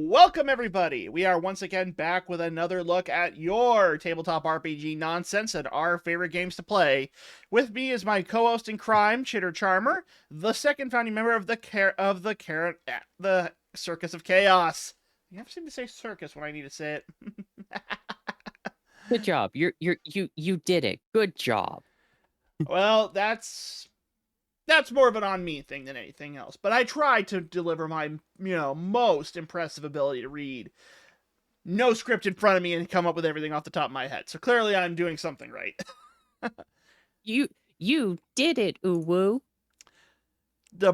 Welcome, everybody. We are once again back with another look at your tabletop RPG nonsense and our favorite games to play. With me is my co-host in crime, Chitter Charmer, the second founding member of the Circus of Chaos. You never seem to say circus when I need to say it. Good job. You did it. Good job. Well, that's more of an on me thing than anything else. But I try to deliver my, most impressive ability to read. No script in front of me and come up with everything off the top of my head. So clearly I'm doing something right. You did it, Uwu. the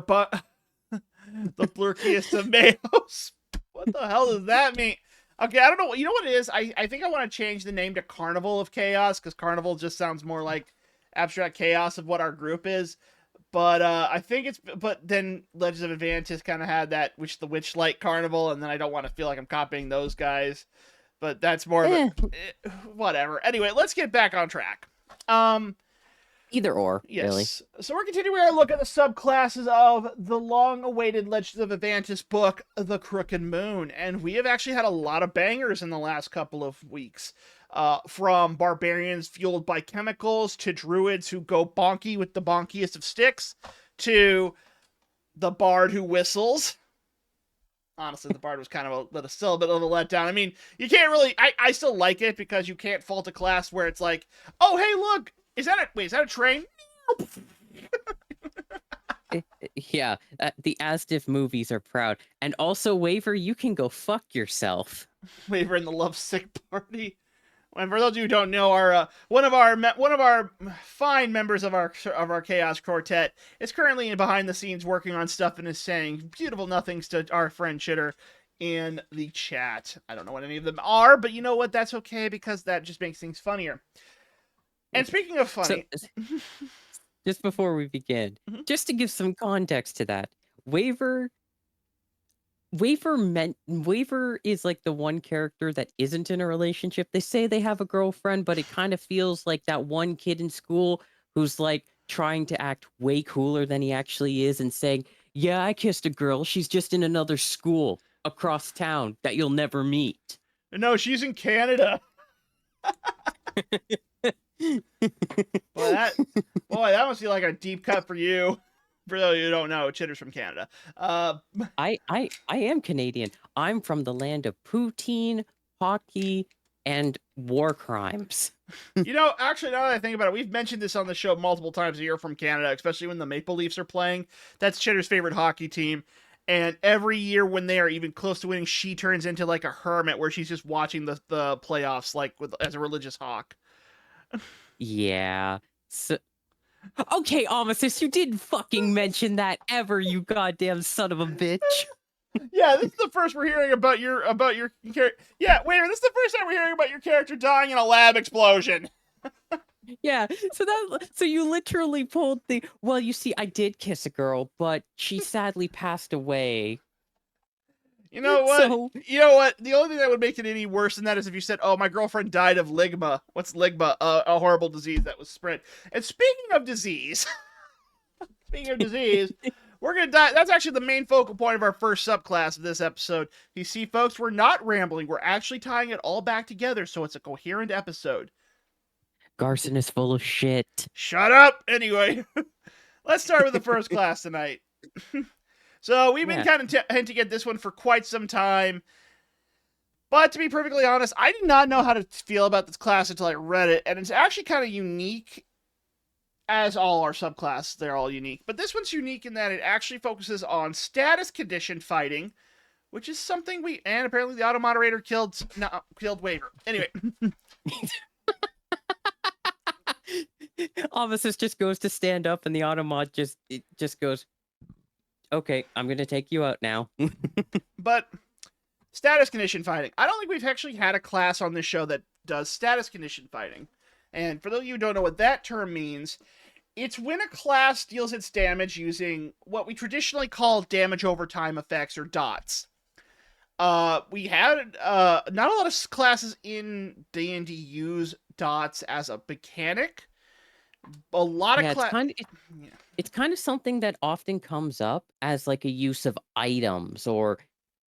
blurkiest of males. What the hell does that mean? Okay, I don't know. You know what it is? I think I want to change the name to Carnival of Chaos, because Carnival just sounds more like abstract chaos of what our group is. But I think it's. But then Legends of Advantis kind of had that, the Witchlight Carnival, and then I don't want to feel like I'm copying those guys. But that's more of a whatever. Anyway, let's get back on track. Either or, yes. really. So we're continuing our look at the subclasses of the long-awaited Legends of Advantis book, The Crooked Moon, and we have actually had a lot of bangers in the last couple of weeks. From barbarians fueled by chemicals, to druids who go bonky with the bonkiest of sticks, to the bard who whistles. Honestly, the bard was kind of still a bit of a letdown. I mean, you can't really... I still like it, because you can't fault a class where it's like, oh, hey, look! Is that a train? Yeah, the Asdiff movies are proud. And also, Waver, you can go fuck yourself. Waver and the Lovesick Party. And for those of you who don't know, our one of our fine members of our Chaos Quartet is currently behind the scenes working on stuff and is saying beautiful nothings to our friend Chitter in the chat. I don't know what any of them are, but you know what? That's okay, because that just makes things funnier. And speaking of funny... So, just before we begin, just to give some context to that, Waver is like the one character that isn't in a relationship. They say they have a girlfriend, but it kind of feels like that one kid in school who's like trying to act way cooler than he actually is and saying, yeah, I kissed a girl. She's just in another school across town that you'll never meet. No, she's in Canada. That must be like a deep cut for you. For those of you who don't know, Chitter's from Canada. I am Canadian. I'm from the land of poutine, hockey, and war crimes. Actually, now that I think about it, we've mentioned this on the show multiple times a year from Canada, especially when the Maple Leafs are playing. That's Chitter's favorite hockey team. And every year when they are even close to winning, she turns into like a hermit where she's just watching the playoffs as a religious hawk. Yeah. So, okay, Amasis, you didn't fucking mention that ever, you goddamn son of a bitch. Yeah, this is the first we're hearing about your character. Yeah, wait, this is the first time we're hearing about your character dying in a lab explosion. Yeah, so you literally pulled the, well, you see, I did kiss a girl, but she sadly passed away. You know what? The only thing that would make it any worse than that is if you said, oh, my girlfriend died of ligma. What's ligma? A horrible disease that was spread. And speaking of disease, we're going to die. That's actually the main focal point of our first subclass of this episode. You see, folks, we're not rambling. We're actually tying it all back together so it's a coherent episode. Garson is full of shit. Shut up! Anyway, let's start with the first class tonight. So we've been kind of hinting at this one for quite some time. But to be perfectly honest, I did not know how to feel about this class until I read it. And it's actually kind of unique, as all our subclasses. They're all unique. But this one's unique in that it actually focuses on status condition fighting, which is something and apparently the auto moderator killed Waver. Anyway. Amasis just goes to stand up and the automod just goes, okay, I'm going to take you out now. But status condition fighting. I don't think we've actually had a class on this show that does status condition fighting. And for those of you who don't know what that term means, it's when a class deals its damage using what we traditionally call damage over time effects, or dots. We had not a lot of classes in D&D use dots as a mechanic. A lot of it's kind of something that often comes up as like a use of items or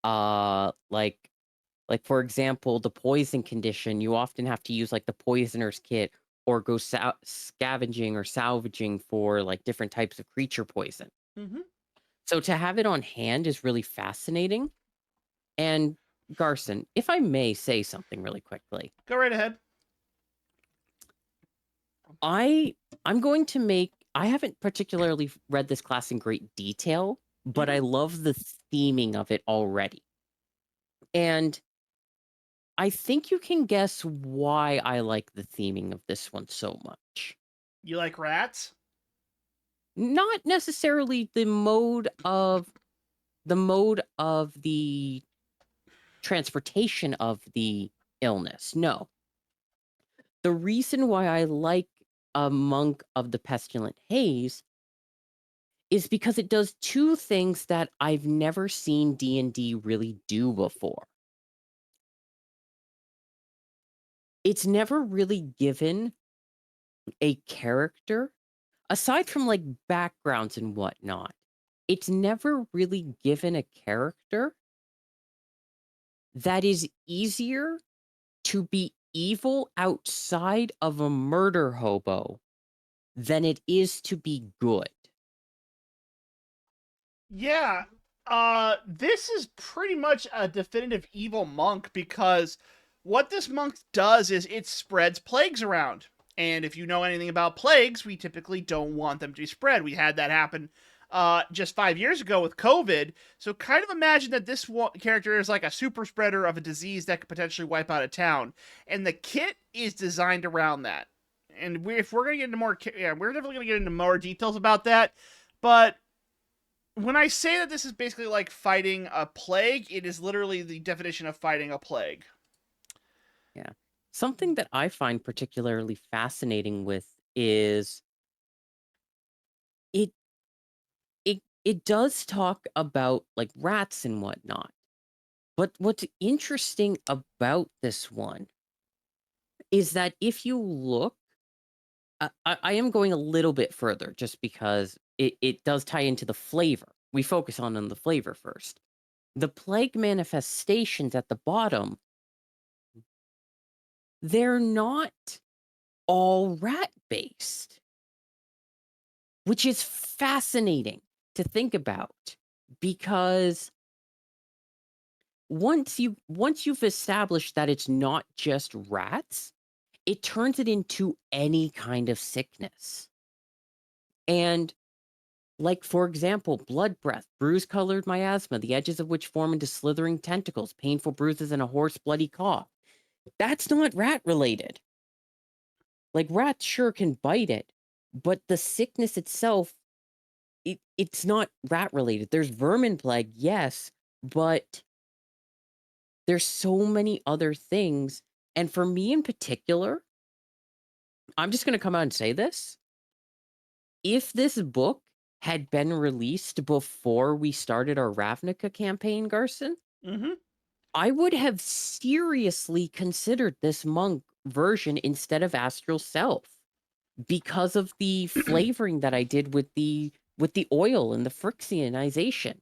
Like for example, the poison condition, you often have to use like the poisoner's kit or go scavenging or salvaging for like different types of creature poison. Hmm. So to have it on hand is really fascinating. And Garson, if I may say something really quickly, Go right ahead. I I'm going to make I haven't particularly read this class in great detail, but I Hmm. love the theming of it already. And I think you can guess why I like the theming of this one so much. You like rats? Not necessarily the transportation of the illness. No. The reason why I like a monk of the pestilent haze is because it does two things that I've never seen D&D really do before. It's never really given a character, aside from like backgrounds and whatnot, it's never really given a character that is easier to be evil outside of a murder hobo than it is to be good. Yeah. This is pretty much a definitive evil monk because what this monk does is it spreads plagues around. And if you know anything about plagues, we typically don't want them to be spread. We had that happen just 5 years ago with COVID. So kind of imagine that this character is like a super spreader of a disease that could potentially wipe out a town. And the kit is designed around that. And if we're going to get into more, yeah, we're definitely going to get into more details about that. But when I say that this is basically like fighting a plague, it is literally the definition of fighting a plague. Yeah. Something that I find particularly fascinating with is it it does talk about like rats and whatnot. But what's interesting about this one is that if you look, I am going a little bit further just because it does tie into the flavor. We focus on the flavor first. The plague manifestations at the bottom, they're not all rat based, which is fascinating to think about because once you've established that it's not just rats, it turns it into any kind of sickness. And like for example, blood breath, bruise-colored miasma, the edges of which form into slithering tentacles, painful bruises, and a hoarse, bloody cough. That's not rat related. Like rats sure can bite it, but the sickness itself, it's not rat related. There's vermin plague, yes, but there's so many other things. And for me in particular, I'm just gonna come out and say this. If this book had been released before we started our Ravnica campaign, Garson, Mm-hmm. I would have seriously considered this monk version instead of Astral Self because of the flavoring that I did with the oil and the frictionization.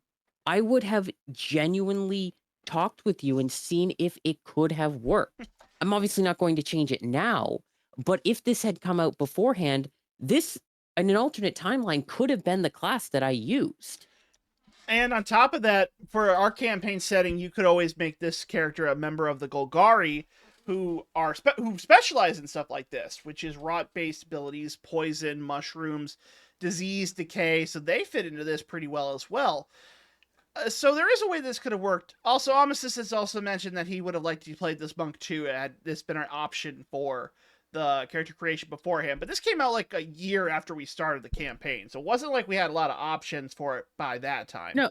I would have genuinely talked with you and seen if it could have worked. I'm obviously not going to change it now, but if this had come out beforehand, this in an alternate timeline could have been the class that I used. And on top of that, for our campaign setting, you could always make this character a member of the Golgari, who specialize in stuff like this, which is rot-based abilities, poison, mushrooms, disease, decay. So they fit into this pretty well as well. So there is a way this could have worked. Also, Amicis has also mentioned that he would have liked to play this monk too, had this been an option for the character creation beforehand. But this came out like a year after we started the campaign, so it wasn't like we had a lot of options for it by that time. No,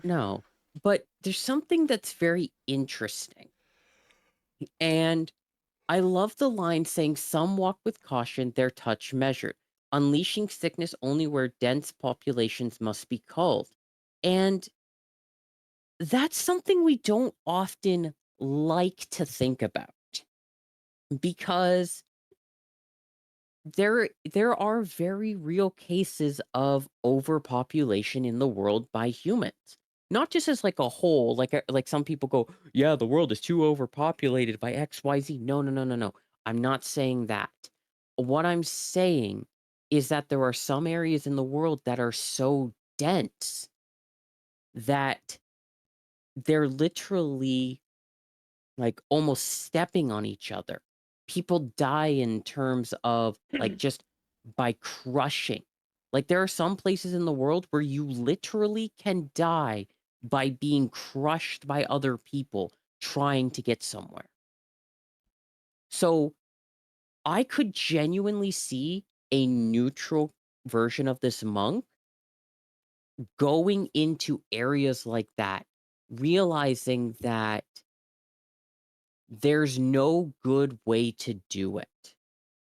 no, but there's something that's very interesting. And I love the line saying, "Some walk with caution, their touch measured, unleashing sickness only where dense populations must be culled." And that's something we don't often like to think about because there are very real cases of overpopulation in the world by humans. not just as like a whole, like some people go, yeah, the world is too overpopulated by XYZ. No, no, no, no, no. I'm not saying that. What I'm saying is that there are some areas in the world that are so dense that they're literally like almost stepping on each other. People die in terms of like just by crushing. Like there are some places in the world where you literally can die by being crushed by other people trying to get somewhere. So I could genuinely see a neutral version of this monk going into areas like that, realizing that there's no good way to do it.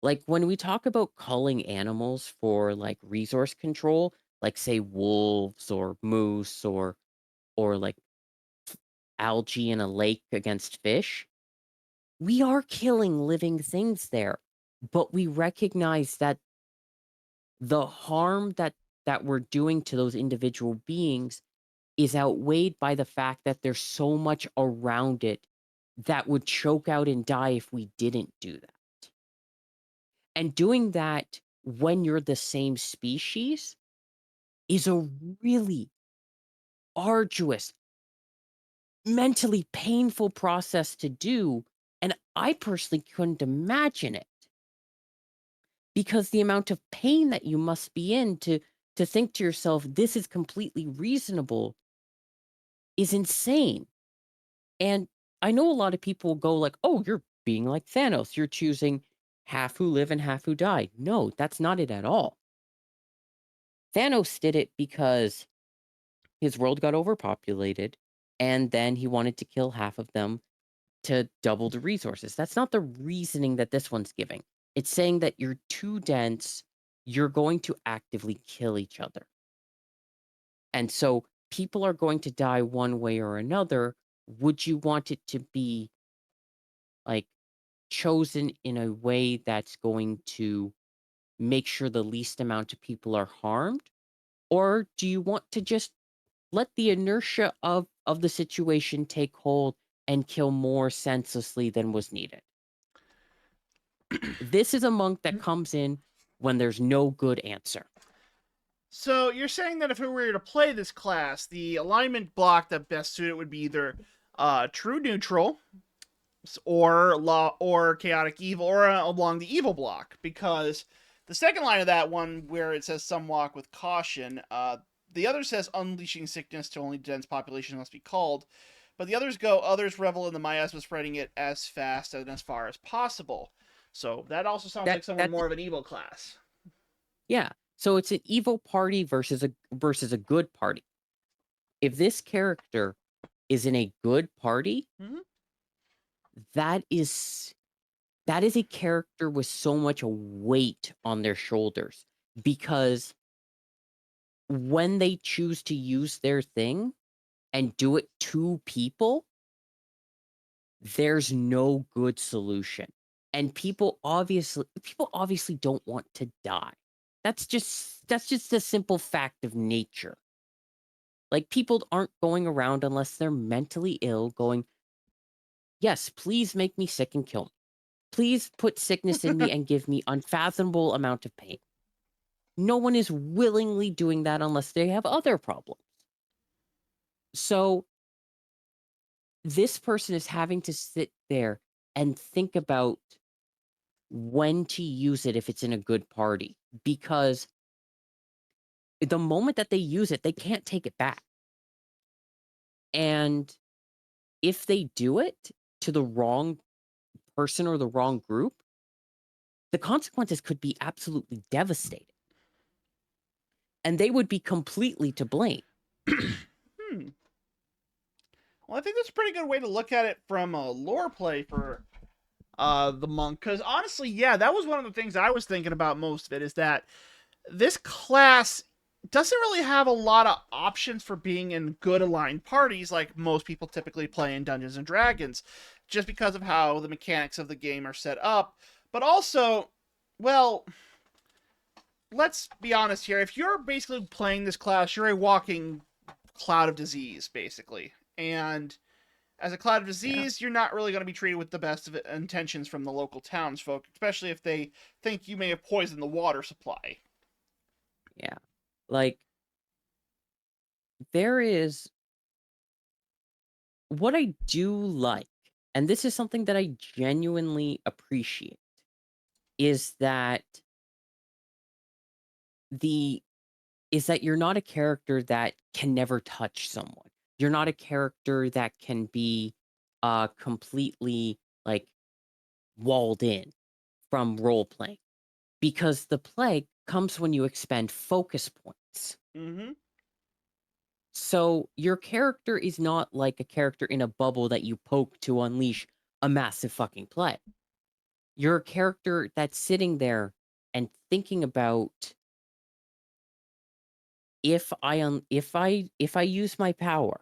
Like when we talk about culling animals for like resource control, like say wolves or moose or like algae in a lake against fish, we are killing living things there. But we recognize that the harm that we're doing to those individual beings is outweighed by the fact that there's so much around it that would choke out and die if we didn't do that. And doing that when you're the same species is a really arduous, mentally painful process to do. And I personally couldn't imagine it because the amount of pain that you must be in to think to yourself, this is completely reasonable is insane. And I know a lot of people go like, oh, you're being like Thanos. You're choosing half who live and half who die. No, that's not it at all. Thanos did it because his world got overpopulated, and then he wanted to kill half of them to double the resources. That's not the reasoning that this one's giving. It's saying that you're too dense, you're going to actively kill each other. And so people are going to die one way or another. Would you want it to be like chosen in a way that's going to make sure the least amount of people are harmed? Or do you want to just let the inertia of the situation take hold and kill more senselessly than was needed? This is a monk that comes in when there's no good answer. So you're saying that if we were to play this class, the alignment block that best suited would be either true neutral or law or chaotic evil or along the evil block, because the second line of that one where it says some walk with caution, the other says unleashing sickness to only dense population must be called, but the others go others revel in the miasma, spreading it as fast and as far as possible. So that also sounds That like someone that more of an evil class. yeah. So it's an evil party versus a good party. If this character is in a good party, Mm-hmm. that is that is a character with so much weight on their shoulders because when they choose to use their thing and do it to people, there's no good solution. And people obviously don't want to die. That's just a simple fact of nature. Like people aren't going around unless they're mentally ill going, "Yes, please make me sick and kill me. Please put sickness in me and give me unfathomable amount of pain." No one is willingly doing that unless they have other problems. So this person is having to sit there and think about when to use it if it's in a good party, because the moment that they use it, they can't take it back. And if they do it to the wrong person or the wrong group, the consequences could be absolutely devastating. And they would be completely to blame. Hmm. Well, I think that's a pretty good way to look at it from a lore play for the monk, because honestly, yeah, that was one of the things I was thinking about most of it, is that this class doesn't really have a lot of options for being in good aligned parties like most people typically play in Dungeons and Dragons, just because of how the mechanics of the game are set up. But also, well, let's be honest here. If you're basically playing this class, you're a walking cloud of disease, basically. And as a cloud of Yeah. disease, you're not really going to be treated with the best of intentions from the local townsfolk, especially if they think you may have poisoned the water supply. Yeah. Like, there is what I do like, and this is something that I genuinely appreciate, is that the is that you're not a character that can never touch someone. You're not a character that can be completely like walled in from role playing because the plague comes when you expend focus points. Mm-hmm. So your character is not like a character in a bubble that you poke to unleash a massive fucking plague. You're a character that's sitting there and thinking about if I use my power.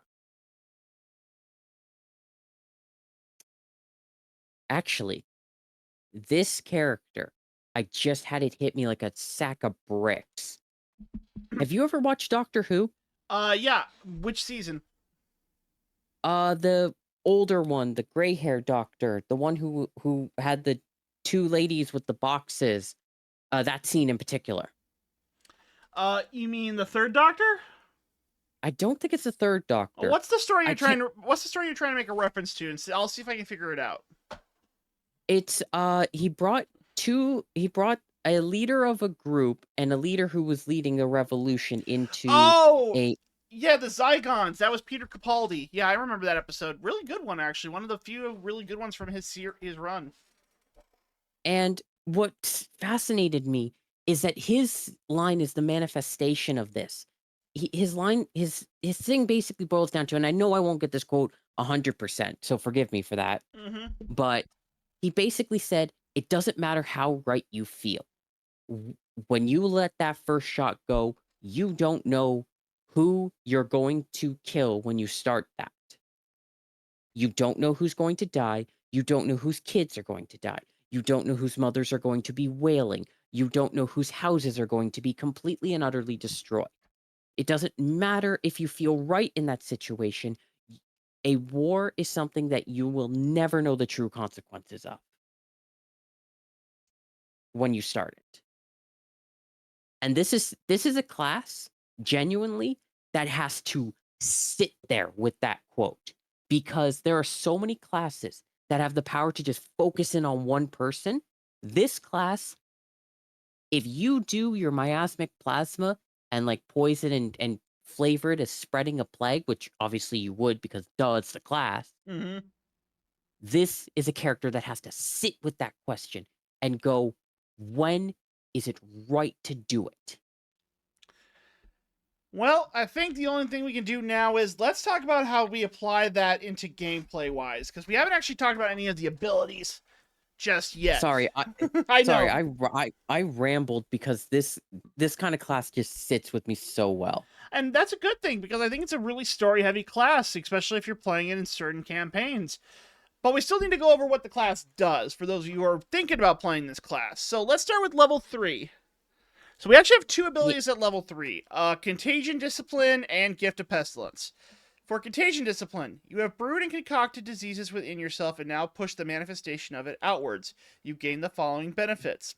Actually, this character, I just had it hit me like a sack of bricks. Have you ever watched Doctor Who? Yeah. Which season? The older one, the gray-haired doctor, the one who had the two ladies with the boxes. That scene in particular. You mean the third Doctor? I don't think it's the third Doctor. What's the story I you're can't. trying to? What's the story you're trying to make a reference to? And I'll see if I can figure it out. It's he brought two. He brought a leader of a group and a leader who was leading a revolution into Oh, a. yeah, the Zygons. That was Peter Capaldi. Yeah, I remember that episode. Really good one, actually. One of the few really good ones from his run. And what fascinated me is that his line is the manifestation of this. His line, his thing basically boils down to, and I know I won't get this quote 100%, so forgive me for that. Mm-hmm. But he basically said, "It doesn't matter how right you feel. W- When you let that first shot go, you don't know who you're going to kill when you start that. You don't know who's going to die. You don't know whose kids are going to die. You don't know whose mothers are going to be wailing. You don't know whose houses are going to be completely and utterly destroyed. It doesn't matter if you feel right in that situation. A war is something that you will never know the true consequences of when you start it." And this is a class genuinely that has to sit there with that quote because there are so many classes that have the power to just focus in on one person. This class, if you do your miasmic plasma and like poison and flavor it as spreading a plague, which obviously you would because duh, it's the class. Mm-hmm. This is a character that has to sit with that question and go, when is it right to do it? Well, I think the only thing we can do now is let's talk about how we apply that into gameplay wise, because we haven't actually talked about any of the abilities just yet. Sorry, I sorry, know. I rambled because this kind of class just sits with me so well. And that's a good thing because I think it's a really story heavy class, especially if you're playing it in certain campaigns. But we still need to go over what the class does for those of you who are thinking about playing this class. So let's start with level 3. So we actually have two Ye- abilities at level 3, Contagion Discipline and Gift of Pestilence. For Contagion Discipline, you have brewed and concocted diseases within yourself and now push the manifestation of it outwards. You gain the following benefits.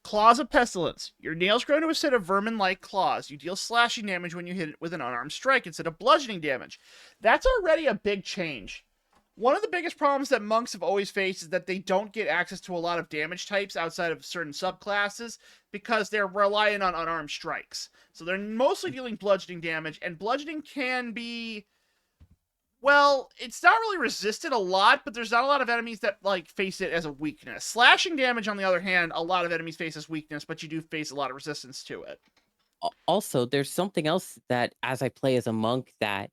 Claws of Pestilence. Your nails grow into a set of vermin-like claws. You deal slashing damage when you hit it with an unarmed strike instead of bludgeoning damage. That's already a big change. One of the biggest problems that monks have always faced is that they don't get access to a lot of damage types outside of certain subclasses because they're relying on unarmed strikes. So they're mostly dealing bludgeoning damage, and bludgeoning can be, well, it's not really resisted a lot, but there's not a lot of enemies that like face it as a weakness. Slashing damage, on the other hand, a lot of enemies face as weakness, but you do face a lot of resistance to it. Also, there's something else that as I play as a monk that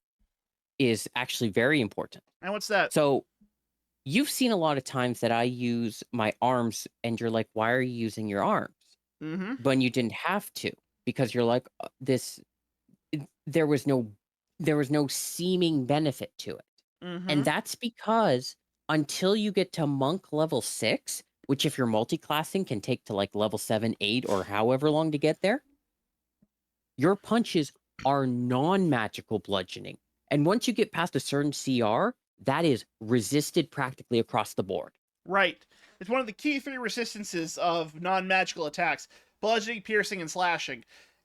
is actually very important. And what's that? So, you've seen a lot of times that I use my arms and you're like, "Why are you using your arms?" Mm-hmm. When you didn't have to because you're like, this there was no seeming benefit to it. Mm-hmm. And that's because until you get to monk level 6, which if you're multi-classing can take to like level 7, 8, or however long to get there, your punches are non-magical bludgeoning. And once you get past a certain CR, that is resisted practically across the board. Right. It's one of the key 3 resistances of non-magical attacks: bludgeoning, piercing, and slashing.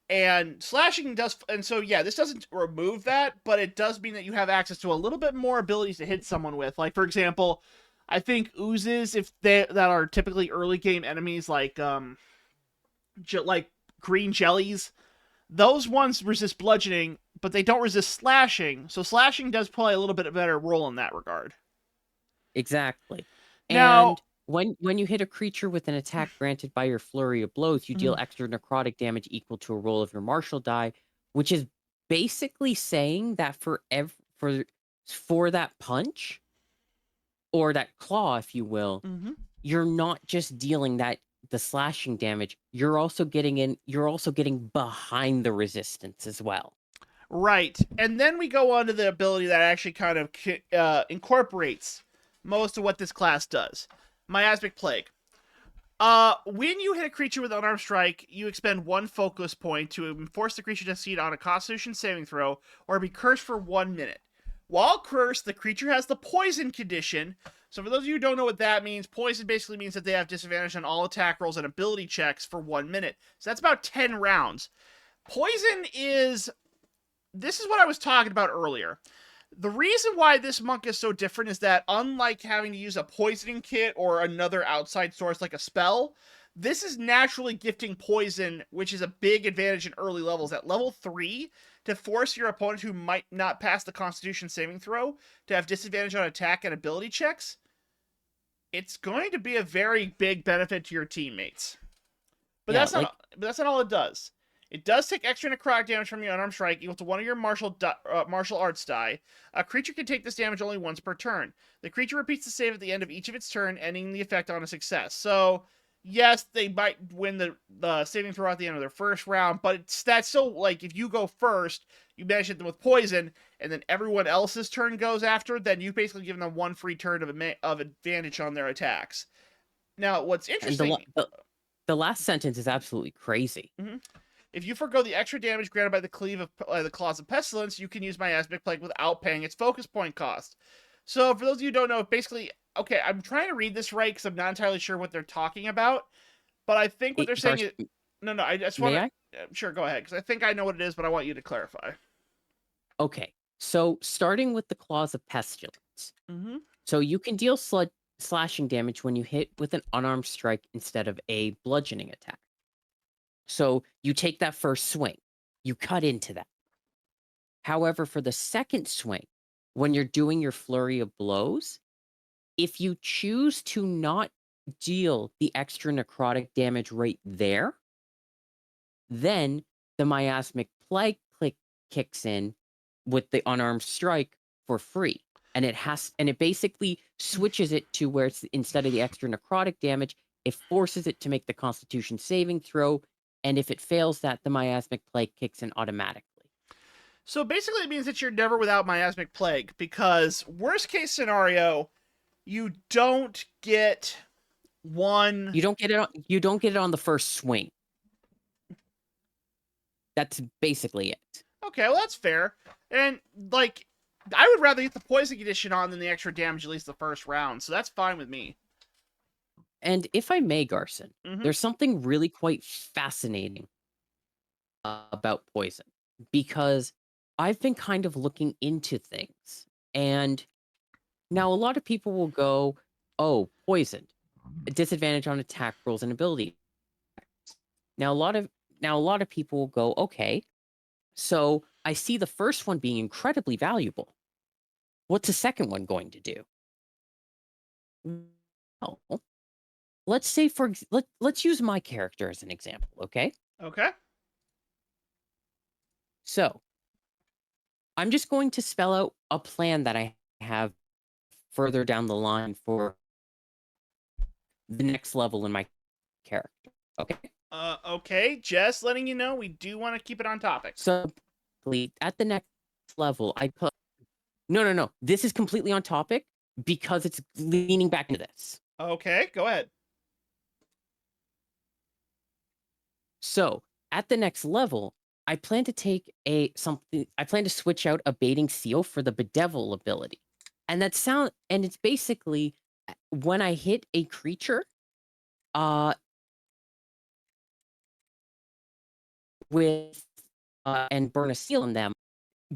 And slashing does, and so yeah, this doesn't remove that, but it does mean that you have access to a little bit more abilities to hit someone with. Like, for example, I think oozes, if they that are typically early game enemies, like like green jellies, those ones resist bludgeoning, but they don't resist slashing. So slashing does play a little bit better role in that regard. Exactly. Now, And when you hit a creature with an attack granted by your flurry of blows, you deal extra necrotic damage equal to a roll of your martial die, which is basically saying that for that punch or that claw, if you will, you're not just dealing the slashing damage, you're also getting behind the resistance as well. right. And then we go on to the ability that actually kind of incorporates most of what this class does: Miasmic Plague. When you hit a creature with an unarmed strike, you expend 1 focus point to force the creature to succeed on a Constitution saving throw or be cursed for 1 minute. While cursed, the creature has the poison condition. So for those of you who don't know what that means, poison basically means that they have disadvantage on all attack rolls and ability checks for 1 minute. So that's about 10 rounds. Poison is... This is what I was talking about earlier. The reason why this monk is so different is that, unlike having to use a poisoning kit or another outside source like a spell, this is naturally gifting poison, which is a big advantage in early levels. At level 3, to force your opponent who might not pass the Constitution saving throw to have disadvantage on attack and ability checks, it's going to be a very big benefit to your teammates. But Yeah, that's not all it does. It does take extra necrotic damage from your unarmed strike equal to 1 of your martial arts die. A creature can take this damage only once per turn. The creature repeats the save at the end of each of its turn, ending the effect on a success. So, yes, they might win the saving throw at the end of their first round, but that's still, like, if you go first, you manage to hit them with poison, and then everyone else's turn goes after, then you've basically given them 1 free turn of advantage on their attacks. Now, what's and interesting... the last sentence is absolutely crazy. If you forgo the extra damage granted by the cleave of the Claws of Pestilence, you can use Miasmic Plague without paying its focus point cost. So, for those of you who don't know, basically, okay, I'm trying to read this right because I'm not entirely sure what they're talking about, but I think what they're saying is... No, I just want to... Sure, go ahead, because I think I know what it is, but I want you to clarify. Okay, so starting with the Claws of Pestilence. So you can deal slashing damage when you hit with an unarmed strike instead of a bludgeoning attack. So you take that first swing, you cut into that. However, for the second swing, when you're doing your flurry of blows, if you choose to not deal the extra necrotic damage right there, then the Miasmic Plague kicks in with the unarmed strike for free. And it basically switches it to where it's, instead of the extra necrotic damage, it forces it to make the Constitution saving throw. And if it fails that, the Miasmic Plague kicks in automatically. So basically it means that you're never without Miasmic Plague, because worst case scenario, you don't get one... You don't get it on the first swing. That's basically it. Okay, well, that's fair. And, like, I would rather get the poison condition on than the extra damage at least the first round, so that's fine with me. And if I may, Garson, there's something really quite fascinating about poison, because I've been kind of looking into things. And now a lot of people will go, oh, poisoned, a disadvantage on attack rolls and ability. Now a lot of people will go, okay, so I see the first one being incredibly valuable. What's the second one going to do? Well, let's say let's use my character as an example, okay? Okay. So, I'm just going to spell out a plan that I have further down the line for the next level in my character, okay? Okay, just letting you know, we do want to keep it on topic. So, at the next level, I put... No. This is completely on topic because it's leaning back into this. Okay, go ahead. So, at the next level, I plan to take a something. I plan to switch out a baiting seal for the bedevil ability, and it's basically when I hit a creature, uh, with and burn a seal on them.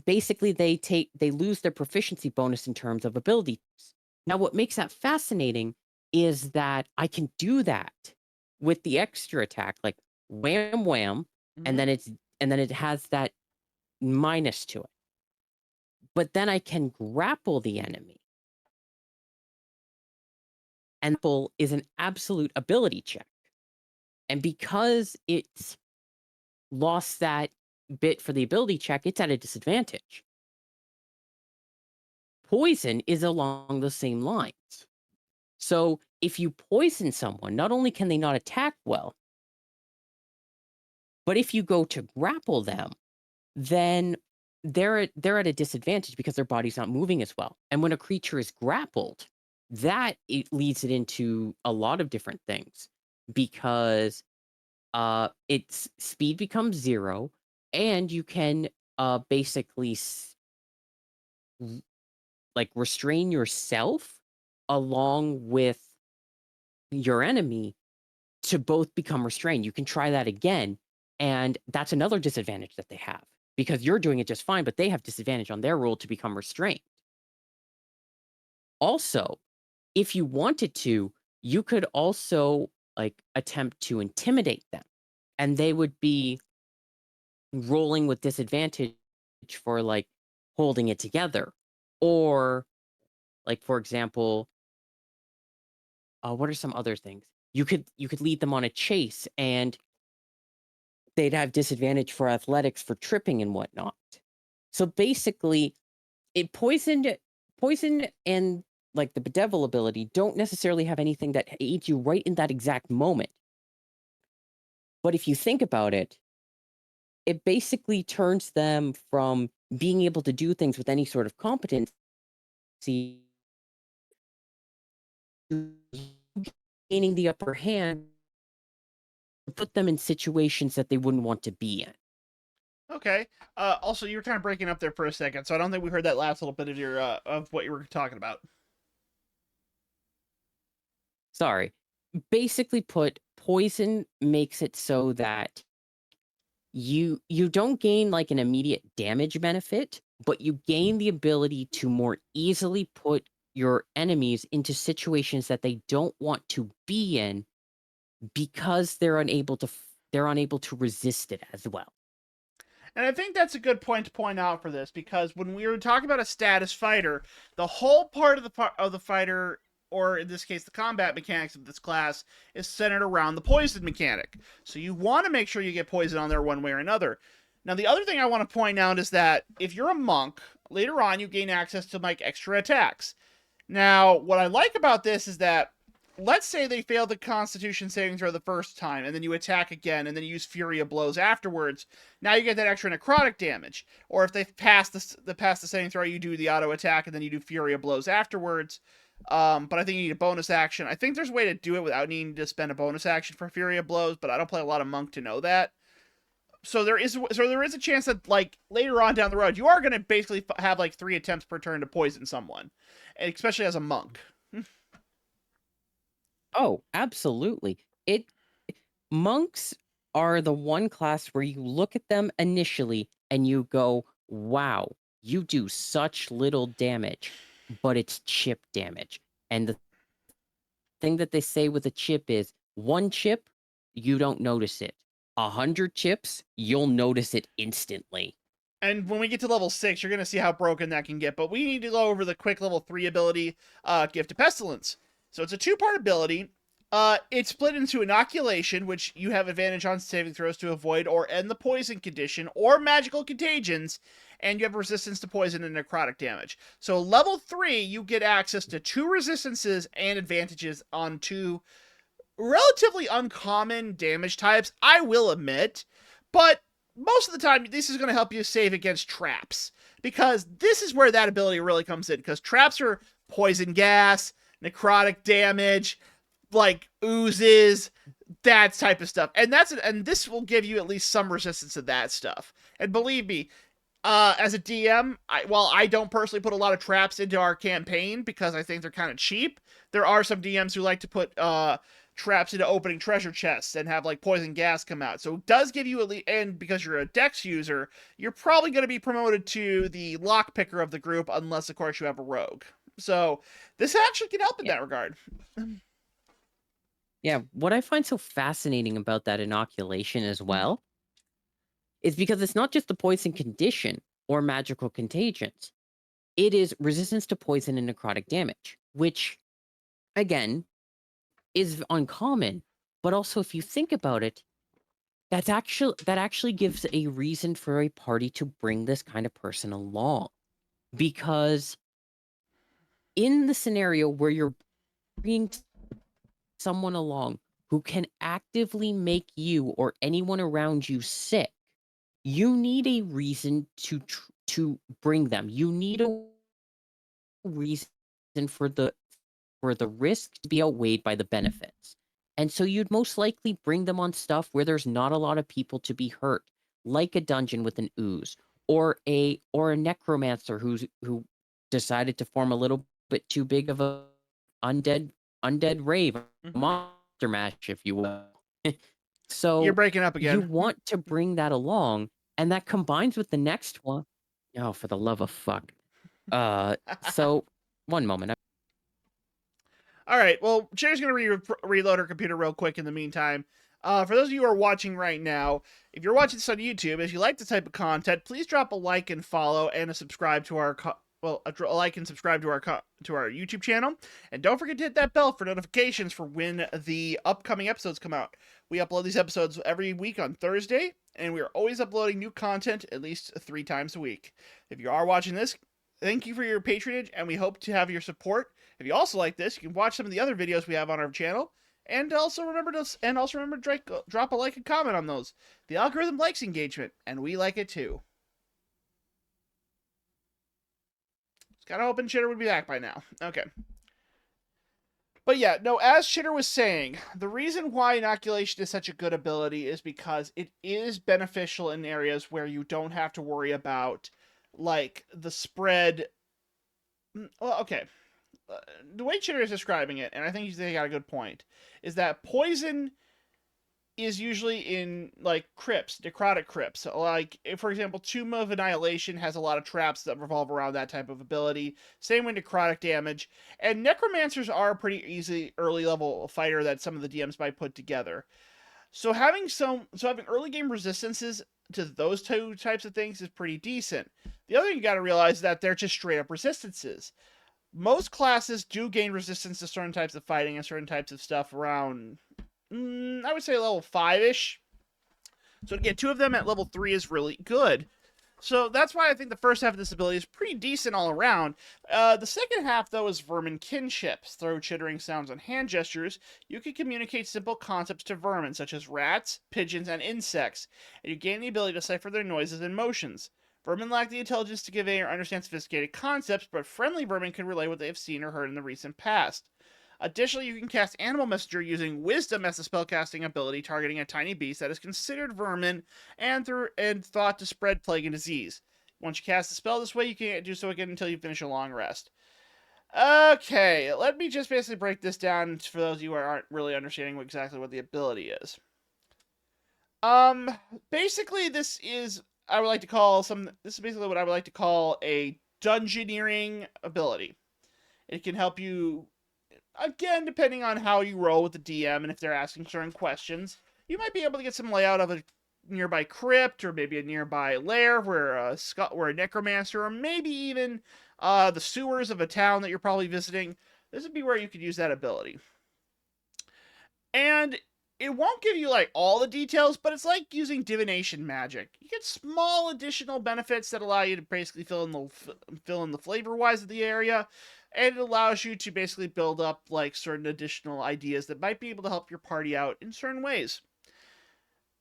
Basically, they lose their proficiency bonus in terms of abilities. Now, what makes that fascinating is that I can do that with the extra attack, like wham wham, and Mhm. then it has that minus to it. But then I can grapple the enemy. And grapple is an absolute ability check. And because it's lost that bit for the ability check, it's at a disadvantage. Poison is along the same lines. So if you poison someone, not only can they not attack well, but if you go to grapple them, then they're at a disadvantage because their body's not moving as well. And when a creature is grappled, that it leads it into a lot of different things because its speed becomes 0 and you can basically r- like restrain yourself along with your enemy to both become restrained. You can try that again, and that's another disadvantage that they have because you're doing it just fine, but they have disadvantage on their roll to become restrained. Also, if you wanted to, you could also like attempt to intimidate them, and they would be rolling with disadvantage for like holding it together, or like for example, what are some other things? You could lead them on a chase and they'd have disadvantage for athletics for tripping and whatnot. So basically, it poison and like the bedevil ability don't necessarily have anything that aids you right in that exact moment. But if you think about it, it basically turns them from being able to do things with any sort of competency to gaining the upper hand to put them in situations that they wouldn't want to be in. Okay. Also, you were kind of breaking up there for a second, so I don't think we heard that last little bit of your of what you were talking about. Sorry. Basically put, poison makes it so that you don't gain like an immediate damage benefit, but you gain the ability to more easily put your enemies into situations that they don't want to be in because they're unable to resist it as well. And I think that's a good point to point out for this because when we were talking about a status fighter, the whole part of the fighter, or in this case, the combat mechanics of this class, is centered around the poison mechanic. So you want to make sure you get poison on there one way or another. Now, the other thing I want to point out is that if you're a monk, later on you gain access to like extra attacks. Now, what I like about this is that let's say they failed the Constitution saving throw the first time, and then you attack again, and then you use Fury of Blows afterwards. Now you get that extra necrotic damage. Or if they pass the saving throw, you do the auto attack, and then you do Fury of Blows afterwards. But I think you need a bonus action. I think there's a way to do it without needing to spend a bonus action for Fury of Blows, but I don't play a lot of Monk to know that. So there is a chance that like later on down the road, you are going to basically have like 3 attempts per turn to poison someone, especially as a monk. Oh, absolutely. It Monks are the one class where you look at them initially and you go, "Wow, you do such little damage, but it's chip damage." And the thing that they say with a chip is, one chip, you don't notice it. 100 chips, you'll notice it instantly. And when we get to level 6, you're going to see how broken that can get. But we need to go over the quick level 3 ability, Gift of Pestilence. So it's a 2-part ability. It's split into Inoculation, which you have advantage on saving throws to avoid or end the poison condition, or magical contagions, and you have resistance to poison and necrotic damage. So level 3, you get access to 2 resistances and advantages on 2 relatively uncommon damage types, I will admit, but most of the time this is going to help you save against traps because this is where that ability really comes in because traps are poison gas, necrotic damage, like oozes, That type of stuff. And this will give you at least some resistance to that stuff. And believe me, as a DM, while I don't personally put a lot of traps into our campaign because I think they're kind of cheap, there are some DMs who like to put traps into opening treasure chests and have like poison gas come out. So it does give you at least, and because you're a Dex user, you're probably going to be promoted to the lock picker of the group, unless of course you have a rogue. So this actually can help in Yeah. that regard. Yeah, what I find so fascinating about that inoculation as Mhm. well is because it's not just the poison condition or magical contagions. It is resistance to poison and necrotic damage, which again is uncommon. But also if you think about it, that actually gives a reason for a party to bring this kind of person along. Because in the scenario where you're bringing someone along who can actively make you or anyone around you sick, you need a reason to bring them. You need a reason for the risk to be outweighed by the benefits. And so you'd most likely bring them on stuff where there's not a lot of people to be hurt, like a dungeon with an ooze, or a necromancer who decided to form a little bit too big of a undead rave, a Mhm. monster mash, if you will. You're So breaking up you again. want to bring that along, and that combines with the next one. Oh, for the love of fuck. So one moment. All right. Well, Cherry's going to reload her computer real quick in the meantime. For those of you who are watching right now, if you're watching this on YouTube, if you like this type of content, please drop a like and follow and a subscribe to our a like and subscribe to our YouTube channel, and don't forget to hit that bell for notifications for when the upcoming episodes come out. We upload these episodes every week on Thursday, and we are always uploading new content at least 3 times a week. If you are watching this, thank you for your patronage, and we hope to have your support. If you also like this, you can watch some of the other videos we have on our channel, and also remember to drop a like and comment on those. The algorithm likes engagement, and we like it too. Just kind of hoping Chitter would be back by now. Okay. But yeah, no, as Chitter was saying, the reason why inoculation is such a good ability is because it is beneficial in areas where you don't have to worry about, like, the spread. Well, okay. The way Chitter is describing it, and I think they got a good point, is that poison is usually in like crypts, necrotic crypts. Like, for example, Tomb of Annihilation has a lot of traps that revolve around that type of ability. Same with necrotic damage. And necromancers are a pretty easy early level fighter that some of the DMs might put together. So having early game resistances to those two types of things is pretty decent. The other thing you got to realize is that they're just straight up resistances. Most classes do gain resistance to certain types of fighting and certain types of stuff around, I would say level 5-ish. So to get 2 of them at level 3 is really good. So that's why I think the first half of this ability is pretty decent all around. The second half, though, is vermin kinships. Through chittering sounds and hand gestures, you can communicate simple concepts to vermin, such as rats, pigeons, and insects, and you gain the ability to decipher their noises and motions. Vermin lack the intelligence to convey or understand sophisticated concepts, but friendly vermin can relay what they have seen or heard in the recent past. Additionally, you can cast Animal Messenger using Wisdom as a spellcasting ability, targeting a tiny beast that is considered vermin and thought to spread plague and disease. Once you cast the spell this way, you can't do so again until you finish a long rest. Okay, let me just basically break this down for those of you who aren't really understanding exactly what the ability is. Um, basically, this is basically what I would like to call a dungeoneering ability. It can help you, again, depending on how you roll with the DM and if they're asking certain questions, you might be able to get some layout of a nearby crypt or maybe a nearby lair where a necromancer, or maybe even the sewers of a town that you're probably visiting. This would be where you could use that ability. And it won't give you like all the details, but it's like using divination magic. You get small additional benefits that allow you to basically fill in the flavor wise of the area, and it allows you to basically build up like certain additional ideas that might be able to help your party out in certain ways.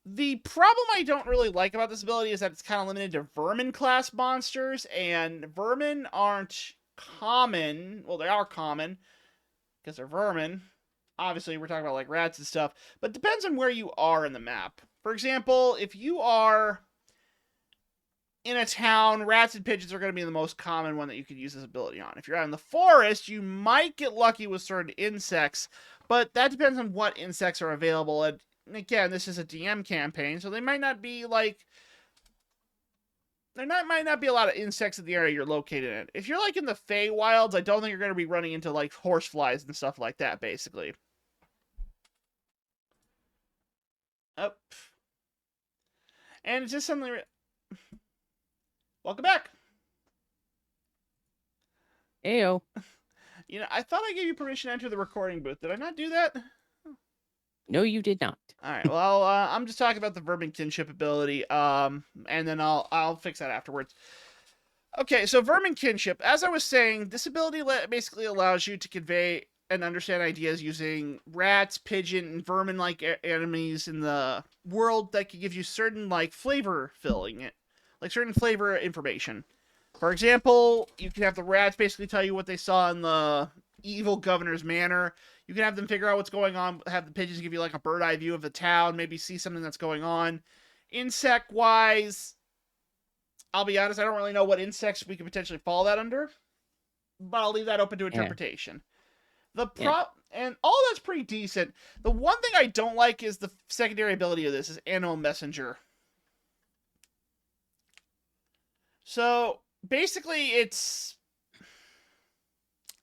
The problem I don't really like about this ability is that it's kind of limited to vermin class monsters, and vermin aren't common. Well, they are common because they're vermin. obviously we're talking about like rats and stuff, but depends on where you are in the map. For example, if you are in a town, rats and pigeons are going to be the most common one that you could use this ability on. If you're out in the forest, you might get lucky with certain insects, but that depends on what insects are available. And again, this is a DM campaign, so they might not be like might not be a lot of insects in the area you're located in. If you're like in the Feywilds, I don't think you're going to be running into like horseflies and stuff like that. Basically. Oh, and it's just suddenly. Welcome back. Ayo. I thought I gave you permission to enter the recording booth. Did I not do that? No, you did not. All right. Well, I'm just talking about the vermin kinship ability. And then I'll fix that afterwards. Okay, so vermin kinship. As I was saying, this ability basically allows you to convey and understand ideas using rats, pigeon, and vermin-like enemies in the world that can give you certain like flavor filling it, like certain flavor information. For example, you can have the rats basically tell you what they saw in the evil governor's manor. You can have them figure out what's going on, have the pigeons give you like a bird eye view of the town, maybe see something that's going on. Insect wise, I'll be honest, I don't really know what insects we could potentially fall that under, but I'll leave that open to interpretation. And all that's pretty decent. The one thing I don't like is the secondary ability of this is Animal Messenger. So basically,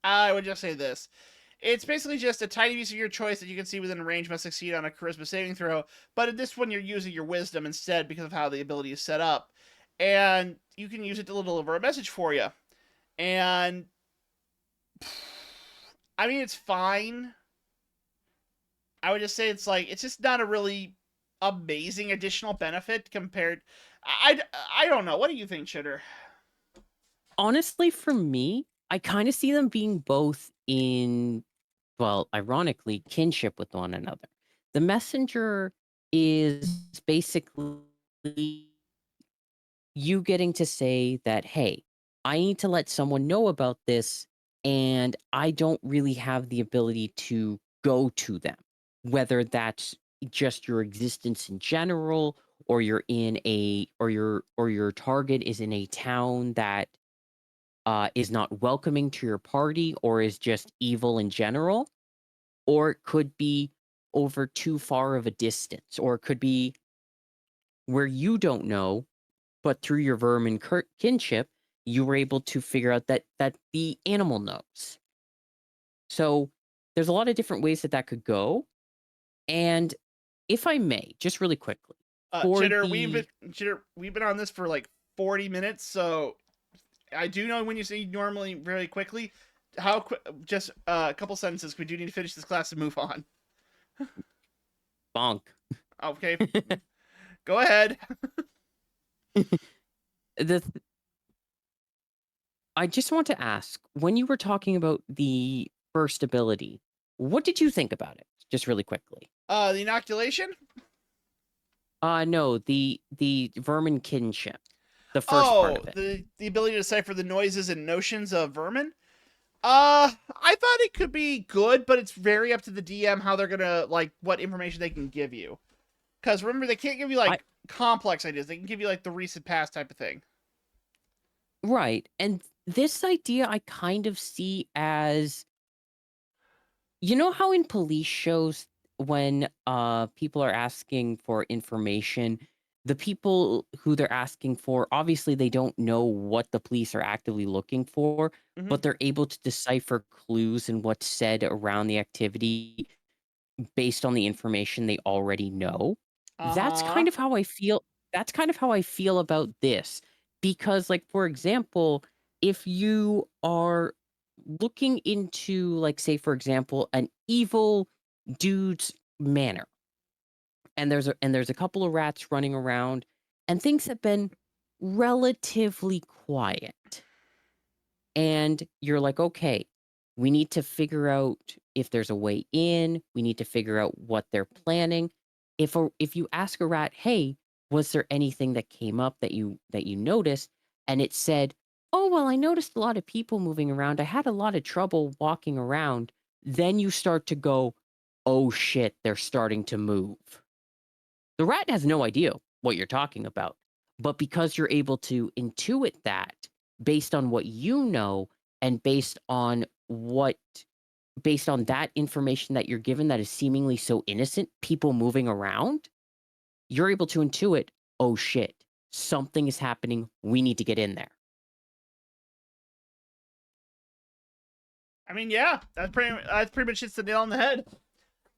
I would just say this. It's basically just a tiny piece of your choice that you can see within range must succeed on a charisma saving throw, but in this one you're using your wisdom instead because of how the ability is set up. And you can use it to deliver a message for you. And I mean, it's fine. I would just say it's just not a really amazing additional benefit compared. I don't know. What do you think, Shitter? Honestly, for me, I kind of see them being both in, well, ironically, kinship with one another. The messenger is basically you getting to say that, hey, I need to let someone know about this, and I don't really have the ability to go to them, whether that's just your existence in general, or you're in a, or your target is in a town that is not welcoming to your party, or is just evil in general, or it could be over too far of a distance, or it could be where you don't know, but through your vermin kinship, you were able to figure out that the animal knows. So there's a lot of different ways that could go. And if I may, just really quickly, for Chitter, the we've been on this for like 40 minutes, so I do know when you say normally very quickly. How quick? Just a couple sentences. We do need to finish this class and move on. bonk. Okay, go ahead. the I just want to ask, when you were talking about the first ability, what did you think about it? Just really quickly. The inoculation. No, the vermin kinship, the first part Oh, of it. the ability to decipher the noises and notions of vermin. I thought it could be good, but it's very up to the DM how they're gonna like what information they can give you. Because remember, they can't give you like complex ideas. They can give you like the recent past type of thing. Right. And this idea I kind of see as, you know how in police shows when people are asking for information, the people who they're asking for, obviously they don't know what the police are actively looking for, Mm-hmm. but they're able to decipher clues and what's said around the activity based on the information they already know. That's kind of how I feel. That's kind of how I feel about this. Because, like, for example, if you are looking into, like, say, for example, an evil dude's manor, and there's a couple of rats running around, and things have been relatively quiet. And you're like, okay, we need to figure out if there's a way in. We need to figure out what they're planning. If you ask a rat, hey, was there anything that came up that you noticed? And it said, oh well, I noticed a lot of people moving around. I had a lot of trouble walking around. Then you start to go, oh shit, they're starting to move. The rat has no idea what you're talking about, but because you're able to intuit that based on what you know and based on that information that you're given that is seemingly so innocent, people moving around, you're able to intuit, oh shit, something is happening. We need to get in there. I mean, yeah, that's pretty much hits the nail on the head.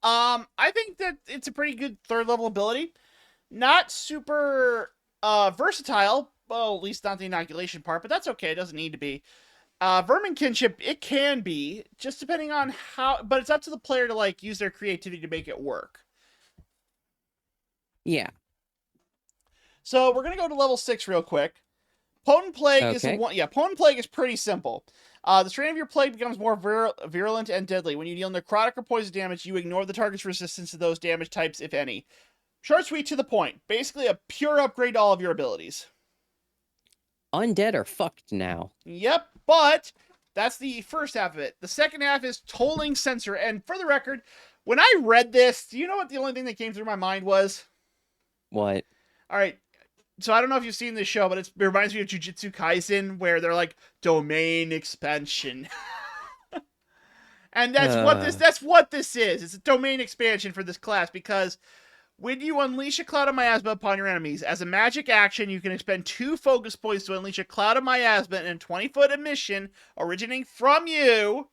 I think that it's a pretty good third level ability. Not super versatile. Well, at least not the inoculation part, but that's okay. It doesn't need to be. Vermin kinship, it can be, just depending on how, but it's up to the player to like use their creativity to make it work. Yeah. So we're gonna go to level 6 real quick. Potent plague is Okay. Potent plague is pretty simple. The strain of your plague becomes more virulent and deadly. When you deal necrotic or poison damage, you ignore the target's resistance to those damage types, if any. Short, sweet, to the point. Basically, a pure upgrade to all of your abilities. Undead are fucked now. Yep, but that's the first half of it. The second half is tolling sensor. And for the record, when I read this, do you know what the only thing that came through my mind was? What? All right, so I don't know if you've seen this show, but it reminds me of Jujutsu Kaisen, where they're like domain expansion, and that's what this is. It's a domain expansion for this class because when you unleash a cloud of miasma upon your enemies, as a magic action, you can expend 2 focus points to unleash a cloud of miasma in a 20-foot emission originating from you.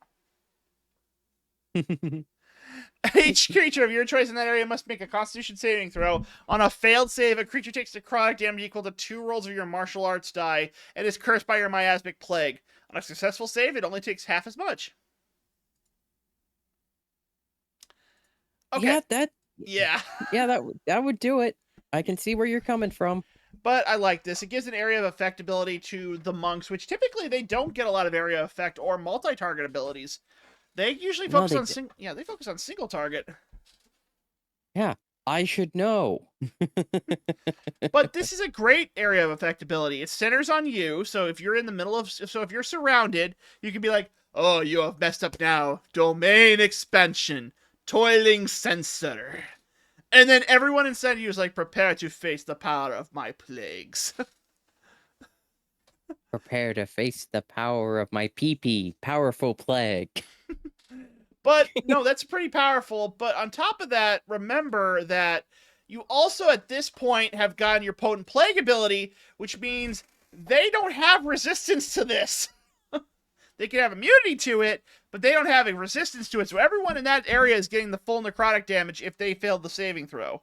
Each creature of your choice in that area must make a Constitution saving throw. On a failed save, a creature takes necrotic damage equal to 2 rolls of your martial arts die and is cursed by your miasmic plague. On a successful save, it only takes half as much. Okay. Yeah, Yeah. that would do it. I can see where you're coming from. But I like this. It gives an area of effect ability to the monks, which typically they don't get a lot of area of effect or multi-target abilities. They usually focus they focus on single target. Yeah, I should know. But this is a great area of effect ability. It centers on you, so if you're in the middle of if you're surrounded, you can be like, "Oh, you have messed up now. Domain expansion, toiling sensor." And then everyone inside of you is like, "Prepare to face the power of my plagues." Prepare to face the power of my pee-pee, powerful plague. But no, that's pretty powerful. But on top of that, remember that you also at this point have gotten your potent plague ability, which means they don't have resistance to this. They can have immunity to it, but they don't have a resistance to it. So everyone in that area is getting the full necrotic damage if they failed the saving throw.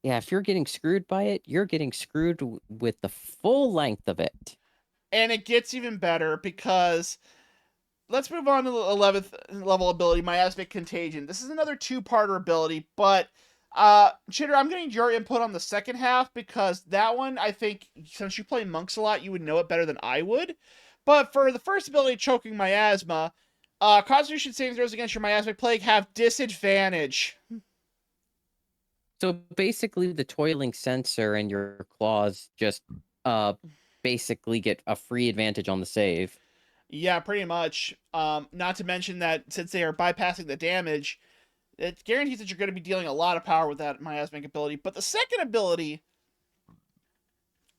Yeah, if you're getting screwed by it, you're getting screwed with the full length of it. And it gets even better because let's move on to the 11th level ability, Miasmic Contagion. This is another 2-parter ability, but Chitter, I'm getting your input on the second half because that one, I think, since you play monks a lot, you would know it better than I would. But for the first ability, Choking Miasma, Constitution saving throws against your Miasmic Plague have disadvantage. So basically, the toiling sensor and your claws just basically get a free advantage on the save. Yeah, pretty much. Not to mention that since they are bypassing the damage, it guarantees that you're going to be dealing a lot of power with that miasmic ability. But the second ability...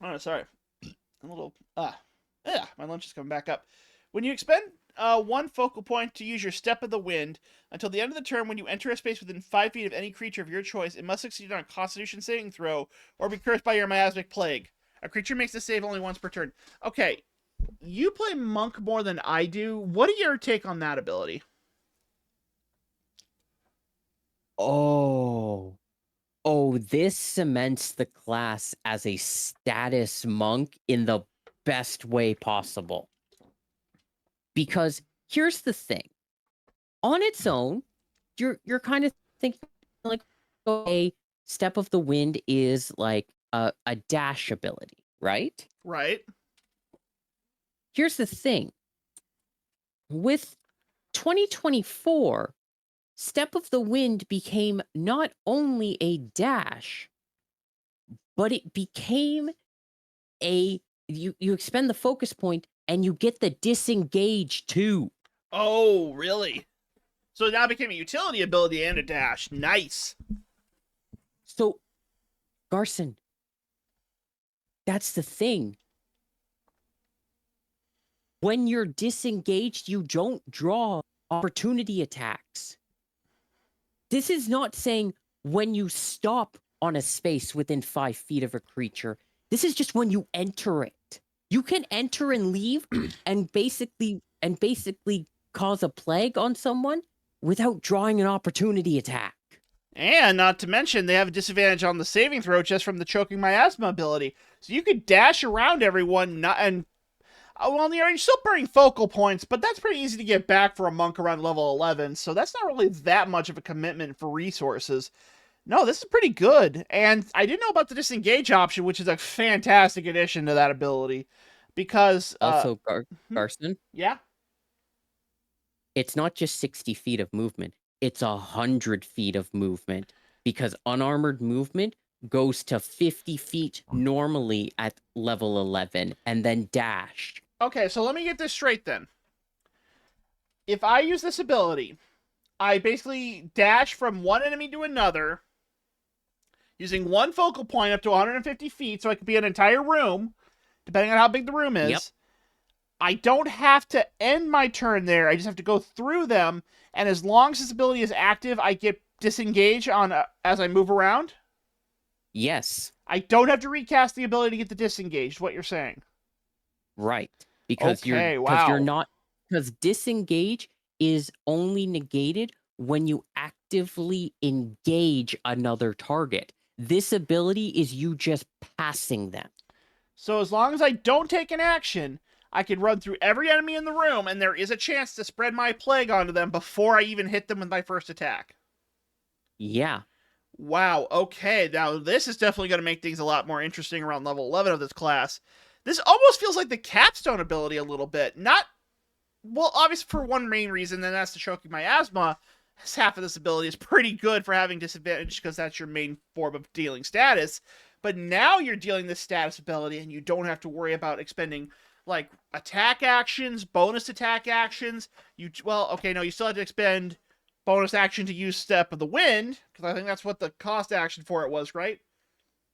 Oh, sorry. A little... my lunch is coming back up. When you expend 1 focal point to use your Step of the Wind, until the end of the turn, when you enter a space within 5 feet of any creature of your choice, it must succeed on a Constitution saving throw or be cursed by your miasmic plague. A creature makes the save only once per turn. Okay, you play monk more than I do. What are your take on that ability? Oh, this cements the class as a status monk in the best way possible. Because here's the thing. On its own, you're kind of thinking like, okay, Step of the Wind is like a dash ability, right? Right. Here's the thing. With 2024, Step of the Wind became not only a dash, but it became you expend the focus point and you get the disengage too. Oh, really? So it now became a utility ability and a dash. Nice. So, Garson, that's the thing. When you're disengaged, you don't draw opportunity attacks. This is not saying when you stop on a space within 5 feet of a creature. This is just when you enter it. You can enter and leave and basically cause a plague on someone without drawing an opportunity attack. And not to mention, they have a disadvantage on the saving throw just from the choking miasma ability. So you could dash around everyone, and well, you're still burning focal points, but that's pretty easy to get back for a monk around level 11. So that's not really that much of a commitment for resources. No, this is pretty good. And I didn't know about the disengage option, which is a fantastic addition to that ability. Because Also, Garson, yeah. it's not just 60 feet of movement. It's 100 feet of movement, because unarmored movement goes to 50 feet normally at level 11 and then dash. Okay, so let me get this straight then. If I use this ability, I basically dash from one enemy to another using one focal point up to 150 feet, so I could be an entire room, depending on how big the room is. Yep. I don't have to end my turn there. I just have to go through them, and as long as this ability is active, I get disengage on as I move around. Yes. I don't have to recast the ability to get the disengaged. What you're saying? Right. Because you're not, because disengage is only negated when you actively engage another target. This ability is you just passing them. So as long as I don't take an action, I can run through every enemy in the room, and there is a chance to spread my plague onto them before I even hit them with my first attack. Yeah. Wow, okay, now this is definitely going to make things a lot more interesting around level 11 of this class. This almost feels like the capstone ability a little bit. Not, well, obviously for one main reason, and that's the choking miasma. Half of this ability is pretty good for having disadvantage because that's your main form of dealing status. But now you're dealing this status ability, and you don't have to worry about expending like attack actions, bonus attack actions. You still have to expend bonus action to use Step of the Wind, because I think that's what the cost action for it was, right?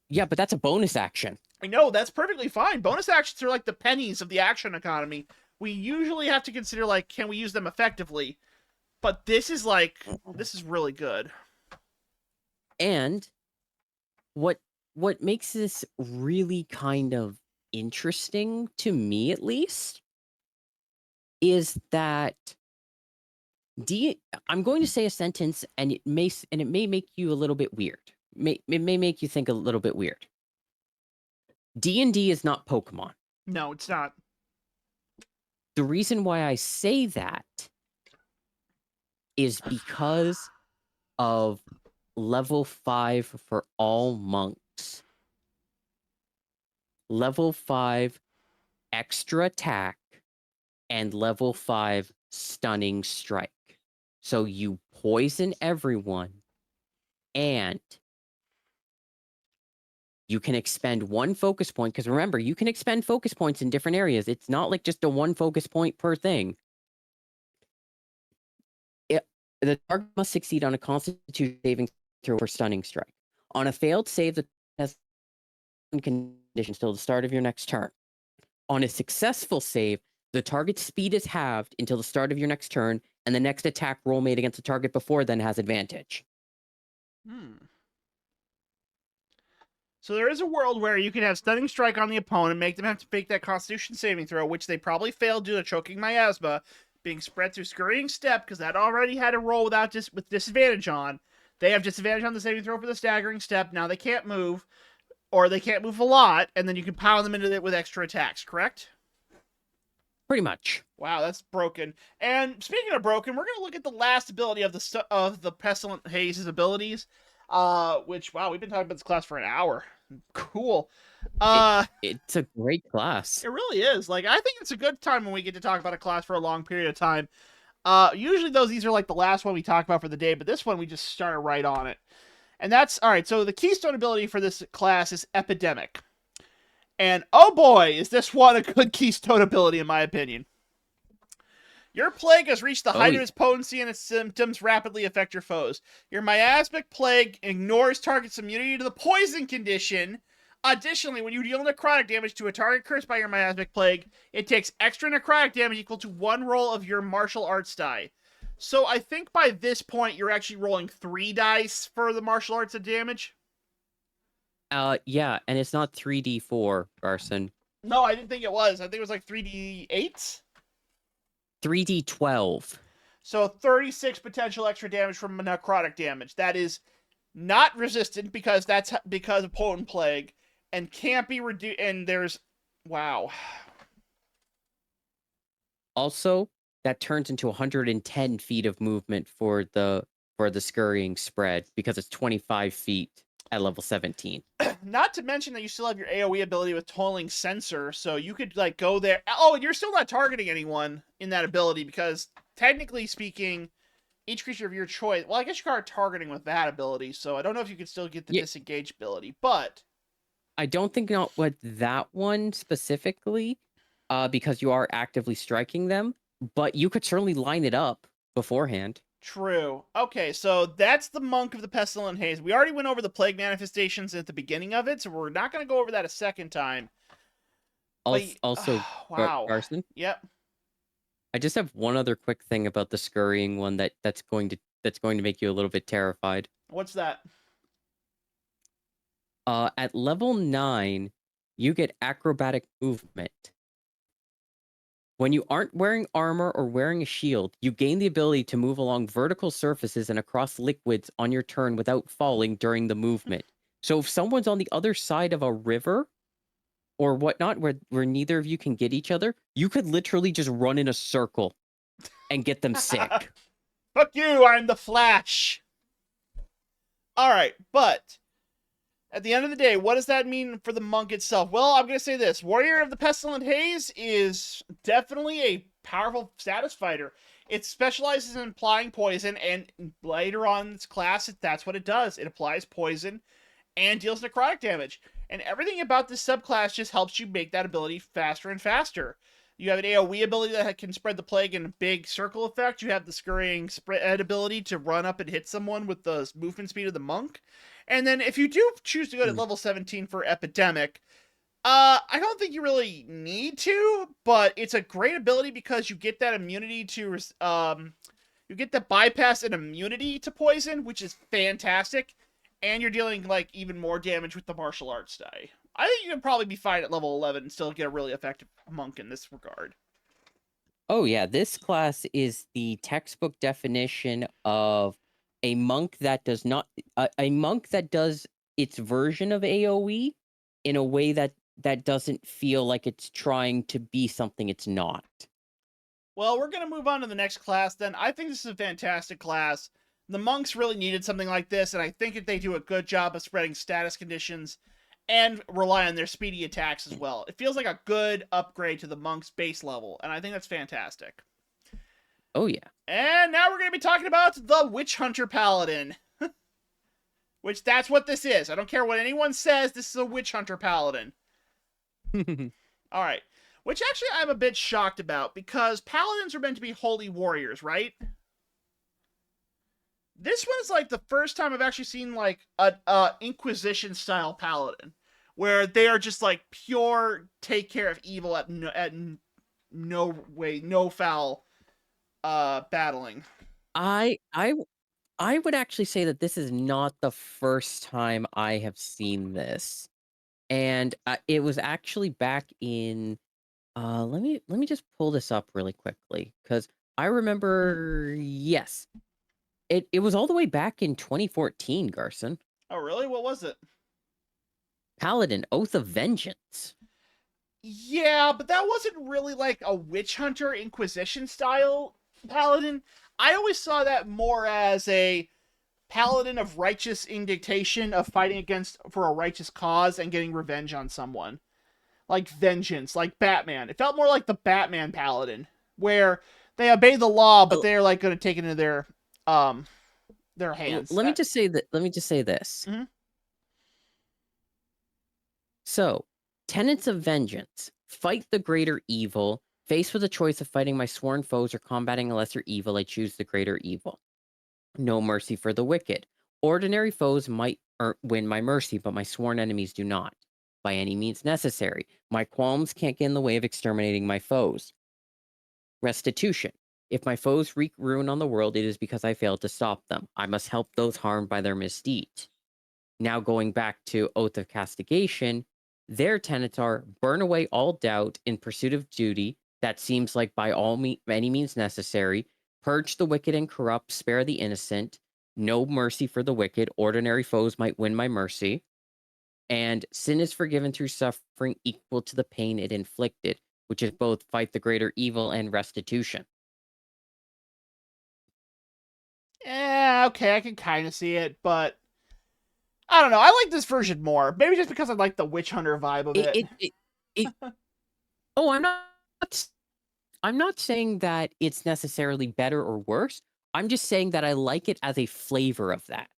Yeah, but that's a bonus action. I know, that's perfectly fine. Bonus actions are like the pennies of the action economy. We usually have to consider, like, can we use them effectively? But this is really good. And what makes this really kind of interesting, to me at least, is that I'm going to say a sentence, and it may make you a little bit weird. It may make you think a little bit weird. D&D is not Pokemon. No, it's not. The reason why I say that is because of level 5 for all monks. Level 5 extra attack and level 5 stunning strike. So you poison everyone, and you can expend one focus point, because remember, you can expend focus points in different areas. It's not like just a one focus point per thing. The target must succeed on a Constitution saving throw for stunning strike. On a failed save, the has conditions till the start of your next turn. On a successful save, the target's speed is halved until the start of your next turn, and the next attack roll made against the target before then has advantage. So there is a world where you can have Stunning Strike on the opponent, make them have to make that Constitution saving throw, which they probably failed due to choking miasma, being spread through Scurrying Step, because that already had a roll with disadvantage on. They have disadvantage on the saving throw for the Staggering Step. Now they can't move, or they can't move a lot, and then you can pound them into it with extra attacks, correct? Pretty much. Wow, that's broken. And speaking of broken, we're going to look at the last ability of the Pestilent Haze's abilities, which, wow, we've been talking about this class for an hour. Cool. It's a great class. It really is. Like, I think it's a good time when we get to talk about a class for a long period of time. Usually these are like the last one we talk about for the day, but this one we just started right on it. And that's, alright, so the keystone ability for this class is Epidemic. And oh boy, is this one a good keystone ability in my opinion. Your plague has reached the Oh, height of yeah. its potency and its symptoms rapidly affect your foes. Your miasmic plague ignores target's immunity to the poison condition. Additionally, when you deal necrotic damage to a target cursed by your miasmic plague, it takes extra necrotic damage equal to 1 roll of your martial arts die. So I think by this point you're actually rolling 3 dice for the martial arts of damage. Yeah, and it's not 3d4, Garson. No, I didn't think it was. I think it was like 3d8s. 3d12. So 36 potential extra damage from necrotic damage. That is not resistant because that's because of potent plague and can't be reduced. And there's wow. Also, that turns into 110 feet of movement for the scurrying spread because it's 25 feet at level 17. Not to mention that you still have your AoE ability with Tolling Sensor, so you could like go there. Oh, and you're still not targeting anyone in that ability because technically speaking, each creature of your choice. Well, I guess you are targeting with that ability, so I don't know if you could still get the disengage ability, but I don't think not with that one specifically, because you are actively striking them, but you could certainly line it up beforehand. true. Okay, so that's the Monk of the Pestilent Haze. We already went over the plague manifestations at the beginning of it, so we're not going to go over that a second time. Also, wow. Garson, Yep. I just have one other quick thing about the scurrying one that's going to make you a little bit terrified. What's that? At level 9, you get acrobatic movement. When you aren't wearing armor or wearing a shield, you gain the ability to move along vertical surfaces and across liquids on your turn without falling during the movement. So if someone's on the other side of a river or whatnot, where neither of you can get each other, you could literally just run in a circle and get them sick. Fuck you, I'm the Flash. Alright, but at the end of the day, what does that mean for the monk itself? Well, I'm going to say this. Warrior of the Pestilent Haze is definitely a powerful status fighter. It specializes in applying poison, and later on in its class, that's what it does. It applies poison and deals necrotic damage. And everything about this subclass just helps you make that ability faster and faster. You have an AoE ability that can spread the plague in a big circle effect. You have the scurrying spread ability to run up and hit someone with the movement speed of the monk. And then if you do choose to go to level 17 for Epidemic, I don't think you really need to, but it's a great ability because you get that immunity to, you get the bypass and immunity to poison, which is fantastic. And you're dealing like even more damage with the martial arts die. I think you can probably be fine at level 11 and still get a really effective monk in this regard. Oh yeah, this class is the textbook definition of a monk that does not a monk that does its version of AoE in a way that doesn't feel like it's trying to be something it's not. Well, we're going to move on to the next class then. I think this is a fantastic class. The monks really needed something like this, and I think that they do a good job of spreading status conditions and rely on their speedy attacks as well. It feels like a good upgrade to the monk's base level, and I think that's fantastic. Oh yeah. And now we're going to be talking about the Witch Hunter Paladin. Which that's what this is. I don't care what anyone says, this is a Witch Hunter Paladin. Alright. Which actually I'm a bit shocked about, because paladins are meant to be holy warriors, right? This one is like the first time I've actually seen like a Inquisition style paladin, where they are just like pure take care of evil at no way, no foul battling. I would actually say that this is not the first time I have seen this, and it was actually back in. Let me just pull this up really quickly because I remember. Yes, it was all the way back in 2014, Garson. Oh really? What was it? Paladin, Oath of Vengeance. Yeah, but that wasn't really like a witch hunter Inquisition style paladin. I always saw that more as a paladin of righteous indignation, of fighting against for a righteous cause and getting revenge on someone. Like vengeance, like Batman. It felt more like the Batman paladin, where they obey the law, but they're like going to take it into their hands. Let me just say that. Let me just say this. Mm-hmm. So, tenets of vengeance: fight the greater evil, Faced with a choice of fighting my sworn foes or combating a lesser evil, I choose the greater evil. No mercy for the wicked. Ordinary foes might win my mercy, but my sworn enemies do not. By any means necessary. My qualms can't get in the way of exterminating my foes. Restitution. If my foes wreak ruin on the world, it is because I failed to stop them. I must help those harmed by their misdeeds. Now going back to Oath of Castigation, their tenets are burn away all doubt in pursuit of duty that seems like by any means necessary, purge the wicked and corrupt, spare the innocent, no mercy for the wicked, ordinary foes might win my mercy, and sin is forgiven through suffering equal to the pain it inflicted, which is both fight the greater evil and restitution. Yeah, okay, I can kind of see it, but I don't know. I like this version more. Maybe just because I like the witch hunter vibe of It oh, I'm not saying that it's necessarily better or worse. I'm just saying that I like it as a flavor of that.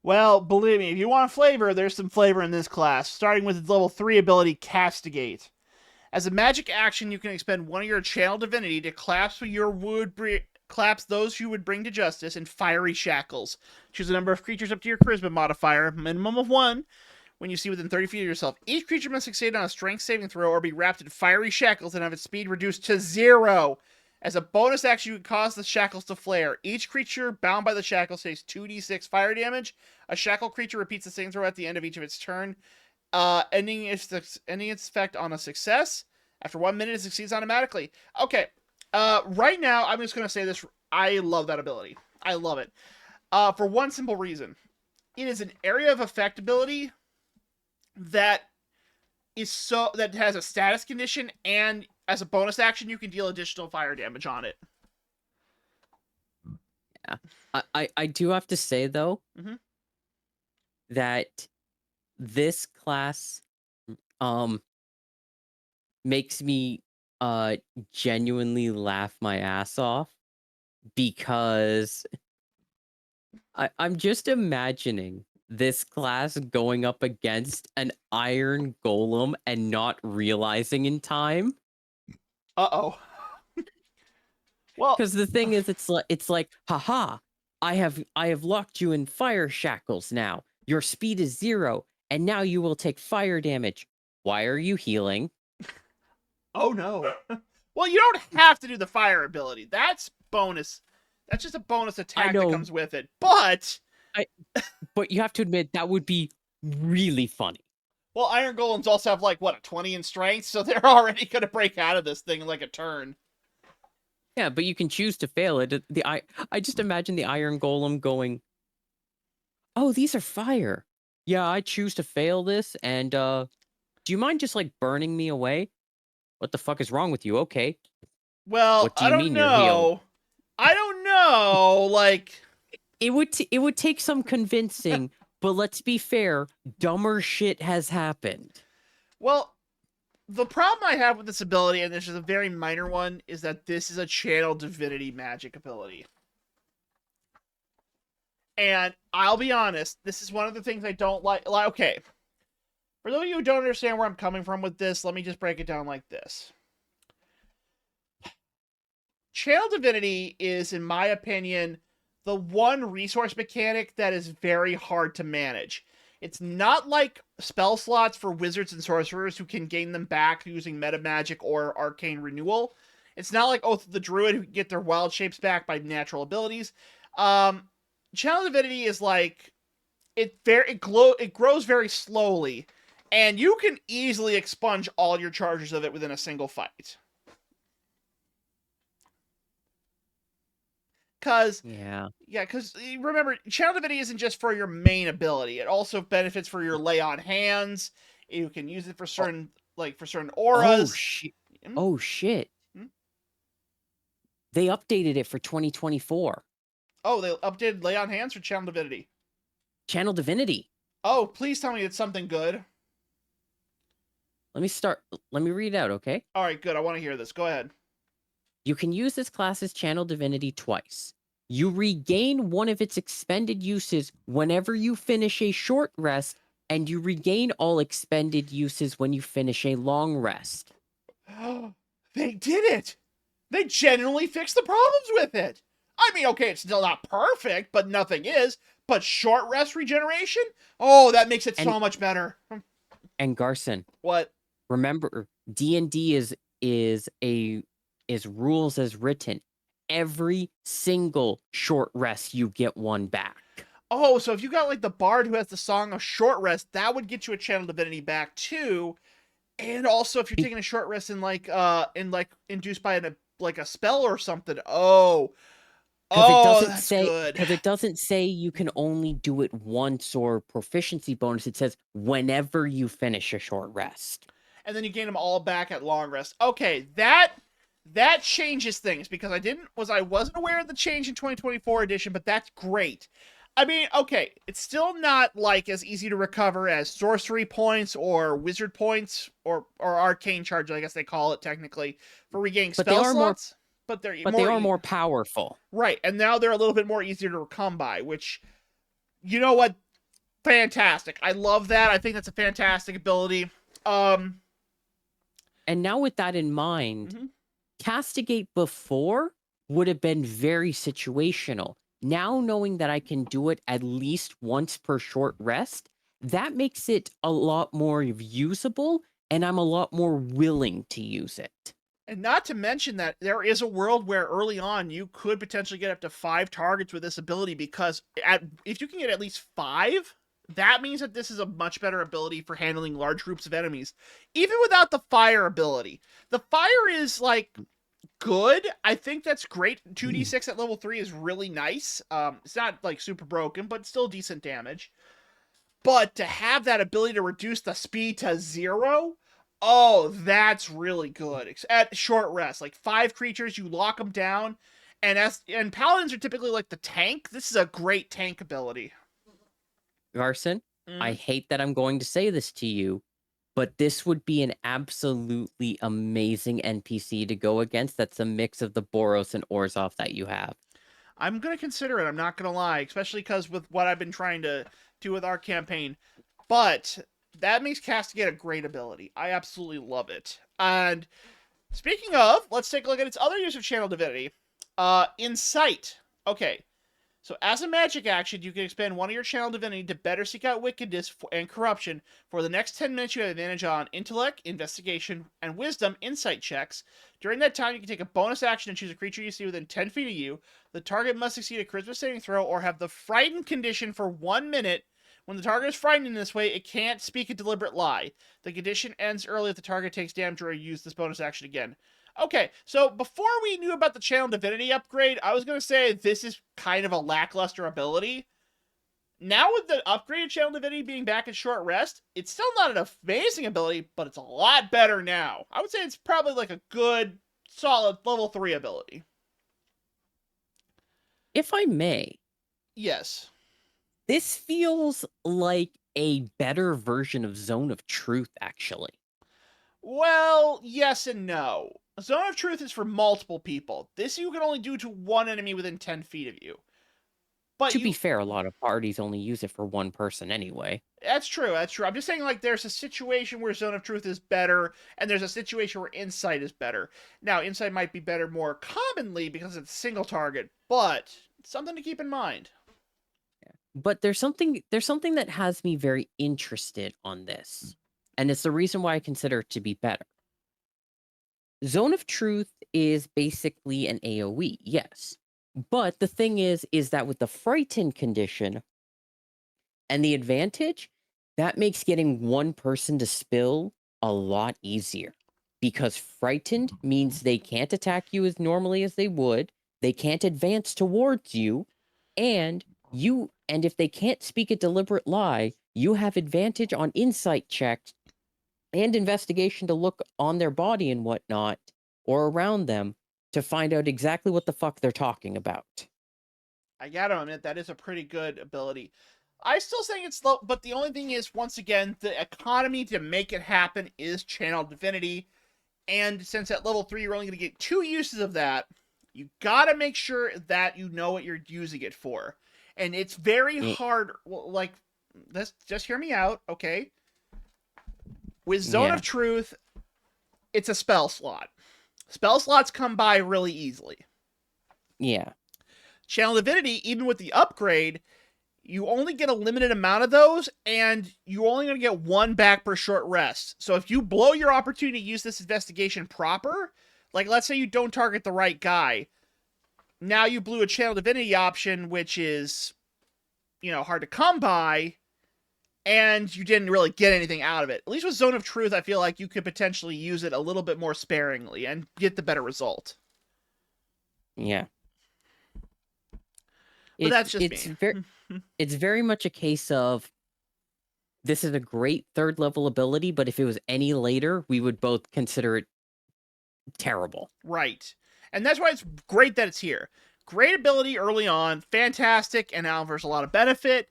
Well, believe me, if you want flavor, there's some flavor in this class, starting with its level 3 ability, Castigate. As a magic action, you can expend one of your channel divinity to collapse those you would bring to justice in fiery shackles. Choose a number of creatures up to your charisma modifier, minimum of 1, when you see within 30 feet of yourself. Each creature must succeed on a strength saving throw or be wrapped in fiery shackles and have its speed reduced to 0. As a bonus action, you can cause the shackles to flare. Each creature bound by the shackles takes 2d6 fire damage. A shackle creature repeats the same throw at the end of each of its turn, ending its effect on a success. After 1 minute, it succeeds automatically. Okay, right now, I'm just going to say this. I love that ability. I love it. For one simple reason. It is an area of effect ability that has a status condition, and as a bonus action, you can deal additional fire damage on it. Yeah. I do have to say, though, that this class makes me genuinely laugh my ass off, because I'm just imagining this class going up against an iron golem and not realizing in time. Uh-oh. Well, Because the thing is, it's like, haha, I have locked you in fire shackles now. Your speed is 0, and now you will take fire damage. Why are you healing? oh no. Well, you don't have to do the fire ability. That's bonus. That's just a bonus I attack that know, comes with it. But but you have to admit that would be really funny. well, iron golems also have like what, a 20 in strength, so they're already going to break out of this thing in like a turn. Yeah, but you can choose to fail it. I just imagine the iron golem going, "Oh, these are fire. Yeah, I choose to fail this, and do you mind just like burning me away? What the fuck is wrong with you? Okay. Well, What do I you don't mean you're healed?" know. I don't know. Like, It would take some convincing, but let's be fair, dumber shit has happened. well, the problem I have with this ability, and this is a very minor one, is that this is a channel divinity magic ability. And I'll be honest, this is one of the things I don't like. Okay, for those of you who don't understand where I'm coming from with this, let me just break it down like this. Channel divinity is, in my opinion, the one resource mechanic that is very hard to manage. It's not like spell slots for wizards and sorcerers who can gain them back using meta magic or arcane renewal. It's not like Oath of the Druid who can get their wild shapes back by natural abilities. Channel divinity is like it grows very slowly, and you can easily expunge all your charges of it within a single fight. Because remember, channel divinity isn't just for your main ability. It also benefits for your lay on hands. You can use it for certain auras. Oh shit. They updated it for 2024. Oh, they updated lay on hands for channel divinity. Channel divinity. Oh, please tell me it's something good. Let me read it out, okay? All right, good. I want to hear this. Go ahead. You can use this class's channel divinity twice. You regain one of its expended uses whenever you finish a short rest, and you regain all expended uses when you finish a long rest. They did it! They genuinely fixed the problems with it! I mean, okay, it's still not perfect, but nothing is. But short rest regeneration? Oh, that makes it And so much better. Garson, What? remember, D&D is rules as written. Every single short rest, you get one back. Oh, so if you got like the bard who has the song of short rest, that would get you a channel divinity back too. And also if you're taking a short rest in like induced by like a spell or something. Oh, that's good. Because it doesn't say you can only do it once or proficiency bonus. It says whenever you finish a short rest. And then you gain them all back at long rest. Okay, that changes things because I wasn't aware of the change in 2024 edition, but that's great. I mean, okay, it's still not like as easy to recover as sorcery points or wizard points or arcane charge, I guess they call it technically, for regaining But they spell are more slots. But they're but they are more powerful. right, and now they're a little bit more easier to come by, which, you know what, fantastic. I love that. I think that's a fantastic ability. And now with that in mind, Mhm. Castigate before would have been very situational. Now knowing that I can do it at least once per short rest, that makes it a lot more usable, and I'm a lot more willing to use it. And not to mention that there is a world where early on you could potentially get up to 5 targets with this ability because if you can get at least 5, that means that this is a much better ability for handling large groups of enemies, even without the fire ability. The fire is like good. I think that's great. 2d6 at level 3 is really nice. It's not like super broken, but still decent damage. But to have that ability to reduce the speed to 0, oh, that's really good. At short rest, like 5 creatures, you lock them down, and paladins are typically like the tank. This is a great tank ability. Garson, I Mm. hate that I'm going to say this to you, but this would be an absolutely amazing NPC to go against. That's a mix of the Boros and Orzhov that you have. I'm gonna consider it. I'm not gonna lie, especially because with what I've been trying to do with our campaign. But that makes Castigate a great ability. I absolutely love it. And speaking of, let's take a look at its other use of Channel Divinity. Insight. Okay, so as a magic action, you can expend one of your Channel Divinity to better seek out wickedness and corruption. For the next 10 minutes, you have advantage on intellect, investigation, and wisdom insight checks. During that time, you can take a bonus action and choose a creature you see within 10 feet of you. The target must succeed a charisma saving throw or have the frightened condition for 1 minute. When the target is frightened in this way, it can't speak a deliberate lie. The condition ends early if the target takes damage or you use this bonus action again. Okay, so before we knew about the Channel Divinity upgrade, I was going to say this is kind of a lackluster ability. Now with the upgraded Channel Divinity being back at short rest, it's still not an amazing ability, but it's a lot better now. I would say it's probably like a good, solid level 3 ability. If I may, Yes. this feels like a better version of Zone of Truth, actually. Well, yes and no. Zone of Truth is for multiple people. This you can only do to one enemy within 10 feet of you. But To be you fair, a lot of parties only use it for one person anyway. That's true. That's true. I'm just saying, like, there's a situation where Zone of Truth is better, and there's a situation where Insight is better. Now, Insight might be better more commonly because it's a single target, but it's something to keep in mind. But there's something that has me very interested on this. And it's the reason why I consider it to be better. Zone of Truth is basically an AoE, yes. But the thing is that with the frightened condition and the advantage, that makes getting one person to spill a lot easier. Because frightened means they can't attack you as normally as they would, they can't advance towards you, and if they can't speak a deliberate lie, you have advantage on insight checks and investigation to look on their body and whatnot, or around them, to find out exactly what the fuck they're talking about. I gotta admit, that is a pretty good ability. I still think it's low, but the only thing is, once again, the economy to make it happen is Channel Divinity. And since at level 3 you're only going to get 2 uses of that, you gotta make sure that you know what you're using it for. And it's very Eh, hard, like, let's just hear me out, okay? With Zone yeah. of Truth, it's a spell slot. Spell slots come by really easily. Yeah. Channel Divinity, even with the upgrade, you only get a limited amount of those, and you're only going to get one back per short rest. So if you blow your opportunity to use this investigation proper, like let's say you don't target the right guy, now you blew a Channel Divinity option, which is, hard to come by, and you didn't really get anything out of it. At least with Zone of Truth, I feel like you could potentially use it a little bit more sparingly and get the better result. Yeah. But that's just it's me. it's very much a case of this is a great third level ability, but if it was any later, we would both consider it terrible. Right. And that's why it's great that it's here. Great ability early on, fantastic, and now there's a lot of benefit,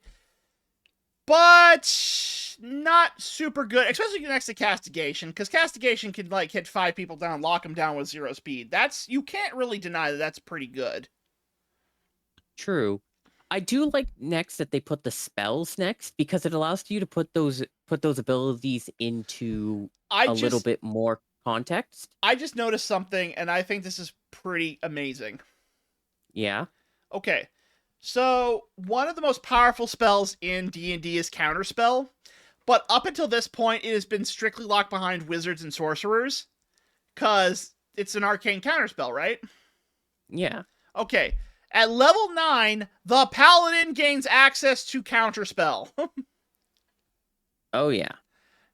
but not super good, especially next to Castigation, because Castigation can hit 5 people down, lock them down with 0 speed. You can't really deny that that's pretty good. True. I do like next that they put the spells next, because it allows you to put those abilities into a little bit more context. I just noticed something, and I think this is pretty amazing. Yeah. Okay. So, one of the most powerful spells in D&D is Counterspell, but up until this point, it has been strictly locked behind wizards and sorcerers, because it's an arcane counterspell, right? Yeah. Okay. At level 9, the paladin gains access to Counterspell. Oh, yeah.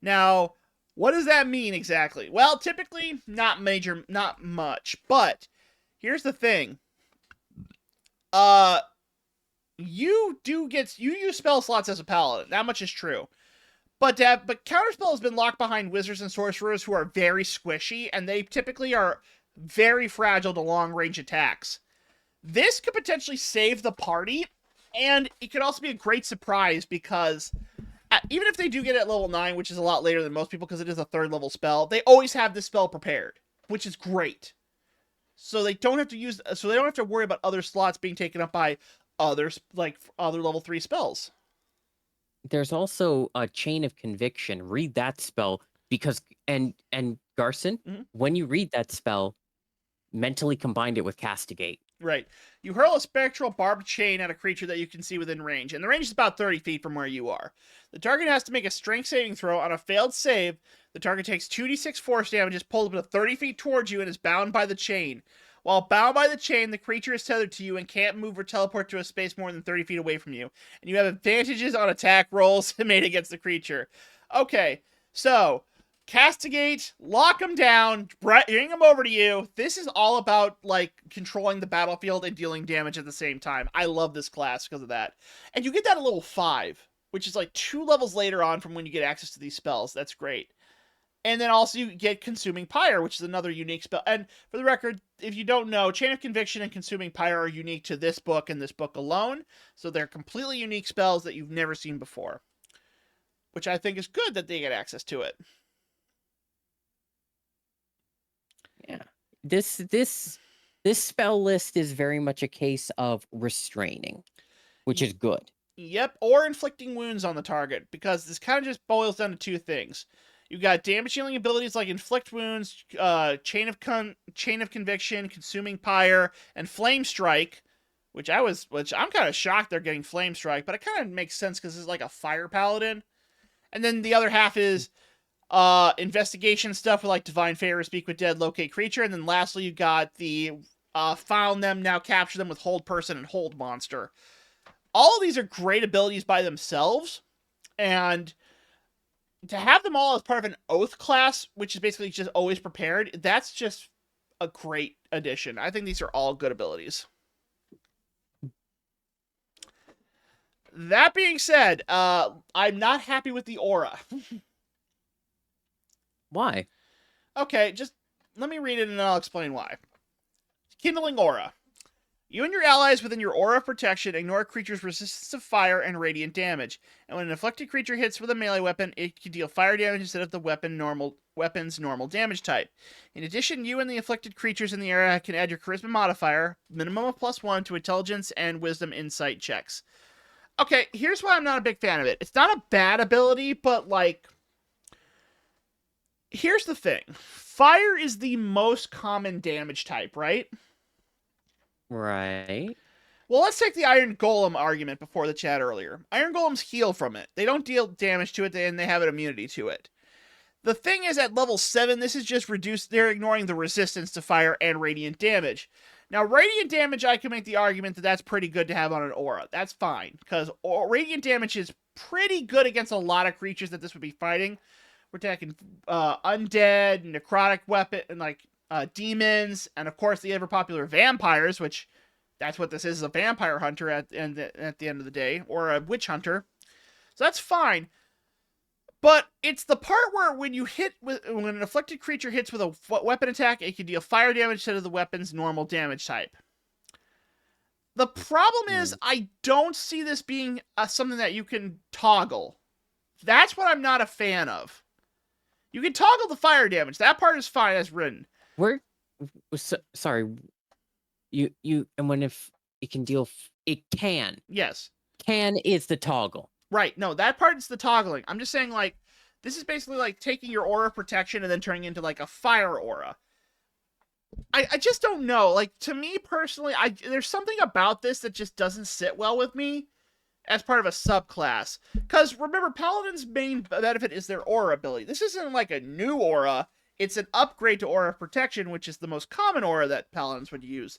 Now, what does that mean exactly? Well, typically, not much, but here's the thing. You use spell slots as a paladin. That much is true. But Counterspell has been locked behind wizards and sorcerers who are very squishy, and they typically are very fragile to long-range attacks. This could potentially save the party, and it could also be a great surprise because even if they do get it at level 9, which is a lot later than most people because it is a 3rd level spell, they always have this spell prepared, which is great. So they don't have to worry about other slots being taken up by others, like other level 3 spells. There's also a Chain of Conviction. Read that spell because and Garson, when you read that spell, mentally combined it with Castigate. Right. You hurl a spectral barbed chain at a creature that you can see within range, and the range is about 30 feet from where you are. The target has to make a strength saving throw. On a failed save, the target takes 2d6 force damage, is pulled up to 30 feet towards you, and is bound by the chain. While bound by the chain, the creature is tethered to you and can't move or teleport to a space more than 30 feet away from you. And you have advantages on attack rolls made against the creature. Okay, so Castigate, lock them down, bring them over to you. This is all about, controlling the battlefield and dealing damage at the same time. I love this class because of that. And you get that at level 5, which is 2 levels later on from when you get access to these spells. That's great. And then also you get Consuming Pyre, which is another unique spell. And for the record, if you don't know, Chain of Conviction and Consuming Pyre are unique to this book and this book alone. So they're completely unique spells that you've never seen before. Which I think is good that they get access to it. Yeah. This spell list is very much a case of restraining, which is good. Yep, or inflicting wounds on the target, because this kind of just boils down to 2 things. You've got damage healing abilities like Inflict Wounds, Chain of Conviction, Consuming Pyre, and Flame Strike, which I'm kind of shocked they're getting Flame Strike, but it kind of makes sense because it's like a fire paladin. And then the other half is investigation stuff with Divine Favor, Speak with Dead, Locate Creature, and then lastly you got the Found Them, Now Capture Them with Hold Person and Hold Monster. All of these are great abilities by themselves, and to have them all as part of an Oath class, which is basically just always prepared, that's just a great addition. I think these are all good abilities. That being said, I'm not happy with the aura. Why? Okay, just let me read it and I'll explain why. Kindling Aura. You and your allies within your aura of protection ignore a creature's resistance of fire and radiant damage, and when an afflicted creature hits with a melee weapon, it can deal fire damage instead of the weapon's normal damage type. In addition, you and the afflicted creatures in the area can add your charisma modifier, minimum of +1, to intelligence and wisdom insight checks. Okay, here's why I'm not a big fan of it. It's not a bad ability, but Here's the thing. Fire is the most common damage type, right? Right. Well, let's take the Iron Golem argument before the chat earlier. Iron Golems heal from it. They don't deal damage to it, and they have an immunity to it. The thing is, at level 7, this is just reduced. They're ignoring the resistance to fire and radiant damage. Now, radiant damage, I can make the argument that that's pretty good to have on an aura. That's fine, because radiant damage is pretty good against a lot of creatures that this would be fighting. We're talking undead, necrotic weapon, and like demons, and of course the ever popular vampires, which that's what this is a vampire hunter at the end of the day, or a witch hunter. So that's fine. But it's the part where when an afflicted creature hits with a weapon attack, it can deal fire damage instead of the weapon's normal damage type. The problem is, I don't see this being something that you can toggle. That's what I'm not a fan of. You can toggle the fire damage. That part is fine as written. Sorry. And when if it can deal, it can. Yes. Can is the toggle. Right. No, that part is the toggling. I'm just saying, like, this is basically like taking your aura of protection and then turning into like a fire aura. I just don't know. Like, to me personally, there's something about this that just doesn't sit well with me as part of a subclass. Because remember, Paladin's main benefit is their aura ability. This isn't like a new aura. It's an upgrade to aura of protection, which is the most common aura that Paladins would use.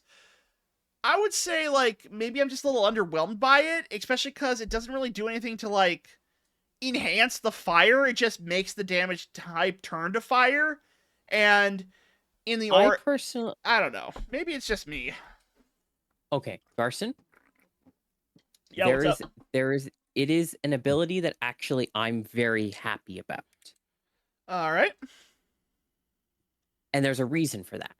I would say, like, maybe I'm just a little underwhelmed by it, especially because it doesn't really do anything to, like, enhance the fire. It just makes the damage type turn to fire. And in the aura... I don't know. Maybe it's just me. Okay, Garson? Yeah, it is an ability that actually I'm very happy about. Alright. And there's a reason for that.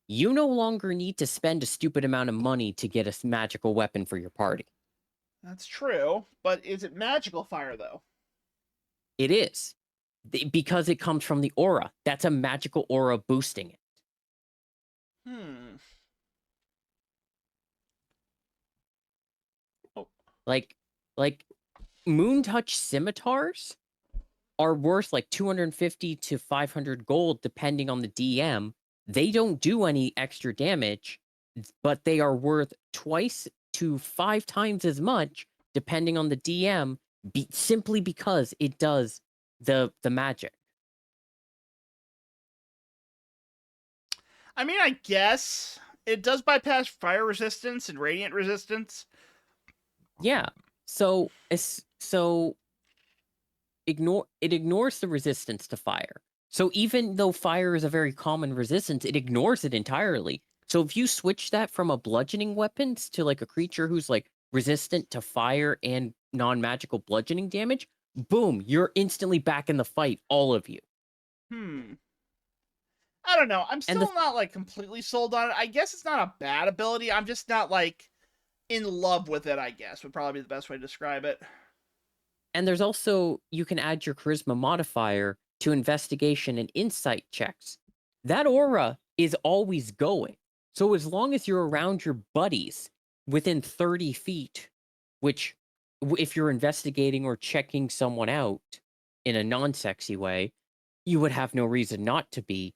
You no longer need to spend a stupid amount of money to get a magical weapon for your party. That's true, but is it magical fire, though? It is. Because it comes from the aura. That's a magical aura boosting it. Oh. Like Moon Touch scimitars are worth like 250 to 500 gold, depending on the DM. They don't do any extra damage, but they are worth twice to 5 times as much, depending on the DM, simply because it does the magic. I mean, I guess it does bypass fire resistance and radiant resistance. Yeah. So ignores the resistance to fire. So even though fire is a very common resistance, it ignores it entirely. So if you switch that from a bludgeoning weapons to like a creature who's like resistant to fire and non-magical bludgeoning damage, boom, you're instantly back in the fight, all of you. I don't know. I'm still not like completely sold on it. I guess it's not a bad ability. I'm just not like in love with it, I guess, would probably be the best way to describe it. And there's also, you can add your charisma modifier to investigation and insight checks. That aura is always going. So as long as you're around your buddies within 30 feet, which if you're investigating or checking someone out in a non-sexy way, you would have no reason not to be,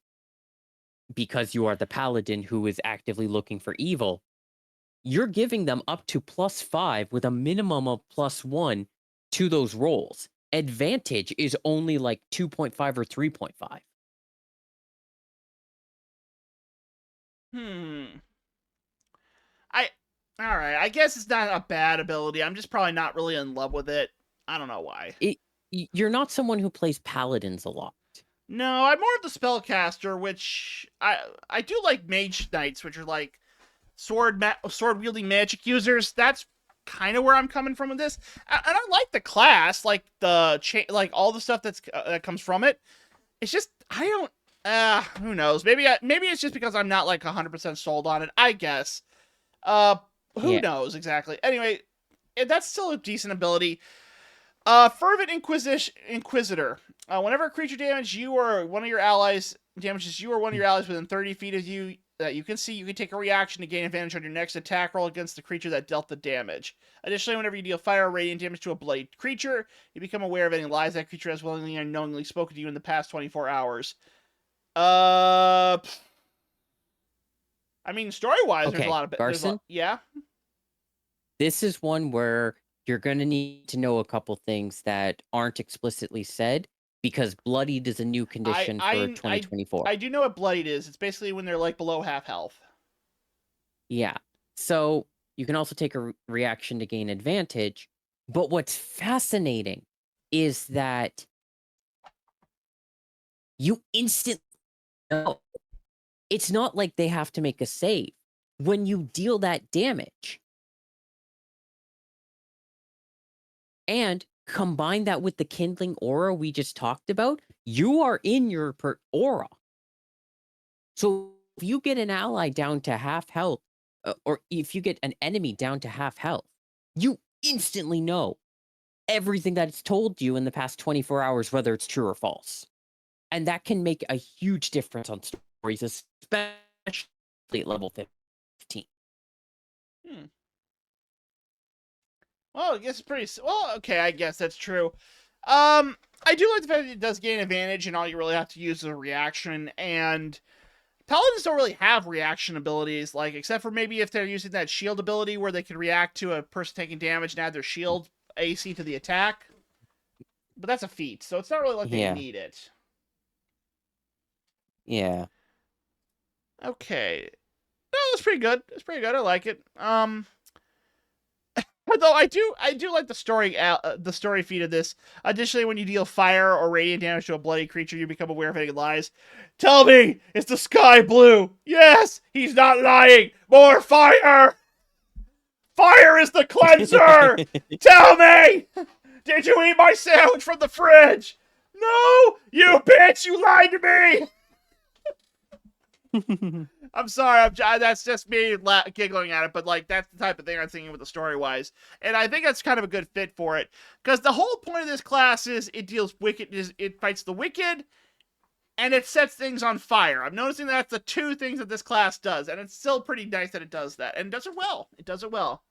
because you are the paladin who is actively looking for evil. You're giving them up to +5 with a minimum of +1 to those rolls. Advantage is only like 2.5 or 3.5. Alright, I guess it's not a bad ability. I'm just probably not really in love with it. I don't know why. You're not someone who plays paladins a lot. No, I'm more of the spellcaster, which I do like mage knights, which are like sword wielding magic users. That's kind of where I'm coming from with this, and I like the class, like like all the stuff that comes from it. It's just I don't. Who knows? Maybe it's just because I'm not like 100% sold on it. I guess. Who knows exactly? Anyway, that's still a decent ability. Fervent Inquisitor. Whenever a creature damages you or one of your allies within 30 feet of you, that you can see, you can take a reaction to gain advantage on your next attack roll against the creature that dealt the damage. Additionally, whenever you deal fire or radiant damage to a bloodied creature, you become aware of any lies that creature has willingly and unknowingly spoken to you in the past 24 hours. I mean, story-wise, there's a Okay, lot of... Garson, yeah? this is one where you're going to need to know a couple things that aren't explicitly said because bloodied is a new condition for 2024. I do know what bloodied is. It's basically when they're like below half health. Yeah. So you can also take a reaction to gain advantage. But what's fascinating is that you instantly know. It's not like they have to make a save. When you deal that damage and combine that with the kindling aura we just talked about, you are in your aura. So if you get an ally down to half health, or if you get an enemy down to half health, you instantly know everything that it's told you in the past 24 hours, whether it's true or false. And that can make a huge difference on stories, especially at level 15. Well, I guess it's pretty... Well, okay, I guess that's true. I do like the fact that it does gain advantage, and all you really have to use is a reaction, and... Paladins don't really have reaction abilities, like, except for maybe if they're using that shield ability where they can react to a person taking damage and add their shield AC to the attack. But that's a feat, so it's not really like they need it. Yeah. Okay. No, that's pretty good. It's pretty good. I like it. Although I do like the story feat of this. Additionally, when you deal fire or radiant damage to a bloody creature, you become aware of any lies. Tell me, is the sky blue? Yes, he's not lying. More fire. Fire is the cleanser. Tell me, did you eat my sandwich from the fridge? No, you bitch, you lied to me. I'm sorry, that's just me giggling at it, but like that's the type of thing I'm thinking with the story-wise. And I think that's kind of a good fit for it. Because the whole point of this class is it deals wicked, it fights the wicked, and it sets things on fire. I'm noticing that's the two things that this class does, and it's still pretty nice that it does that. And it does it well. It does it well.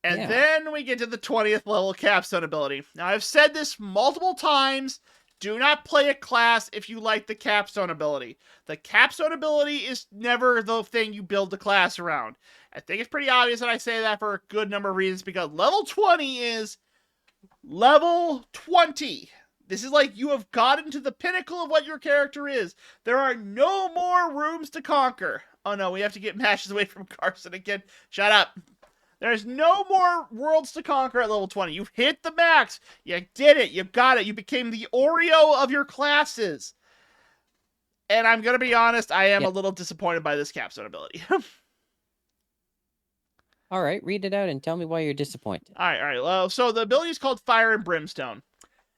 And then we get to the 20th level capstone ability. Now, I've said this multiple times. Do not play a class if you like the capstone ability. The capstone ability is never the thing you build the class around. I think it's pretty obvious that I say that for a good number of reasons, because level 20 is level 20. This is like you have gotten to the pinnacle of what your character is. There are no more rooms to conquer. Oh no, we have to get matches away from Carson again. Shut up. There's no more worlds to conquer at level 20. You've hit the max. You did it. You got it. You became the Oreo of your classes. And I'm going to be honest, I am a little disappointed by this capstone ability. All right, read it out and tell me why you're disappointed. All right. Well, so the ability is called Fire and Brimstone.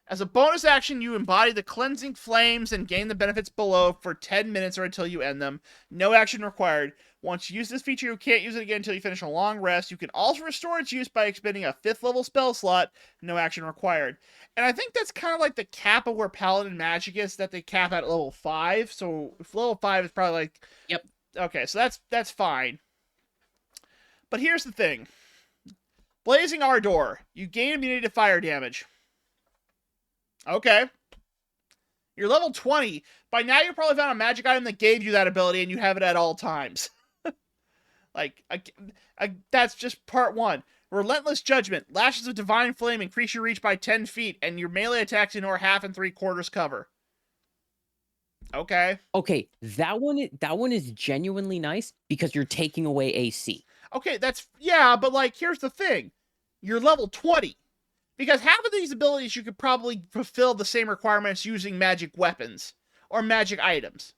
As a bonus action, you embody the cleansing flames and gain the benefits below for 10 minutes or until you end them. No action required. Once you use this feature, you can't use it again until you finish a long rest. You can also restore its use by expending a 5th level spell slot. No action required. And I think that's kind of like the cap of where Paladin magic is, that they cap at level 5. So if level 5 is probably like... Yep. Okay, so that's fine. But here's the thing. Blazing Ardor. You gain immunity to fire damage. Okay. You're level 20. By now, you probably found a magic item that gave you that ability, and you have it at all times. Like, that's just part 1. Relentless Judgment. Lashes of Divine Flame increase your reach by 10 feet, and your melee attacks ignore 1/2 and 3/4 cover. Okay. Okay, that one is genuinely nice because you're taking away AC. Okay, yeah, but like, here's the thing. You're level 20. Because half of these abilities you could probably fulfill the same requirements using magic weapons or magic items.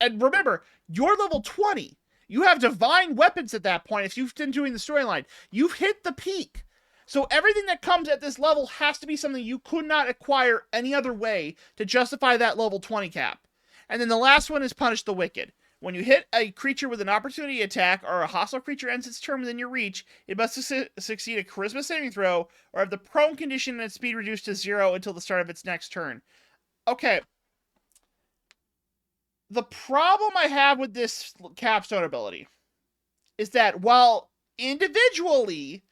And remember, you're level 20. You have divine weapons at that point if you've been doing the storyline. You've hit the peak. So everything that comes at this level has to be something you could not acquire any other way to justify that level 20 cap. And then the last one is Punish the Wicked. When you hit a creature with an opportunity attack or a hostile creature ends its turn within your reach, it must succeed a charisma saving throw or have the prone condition and its speed reduced to 0 until the start of its next turn. Okay. The problem I have with this capstone ability is that while individually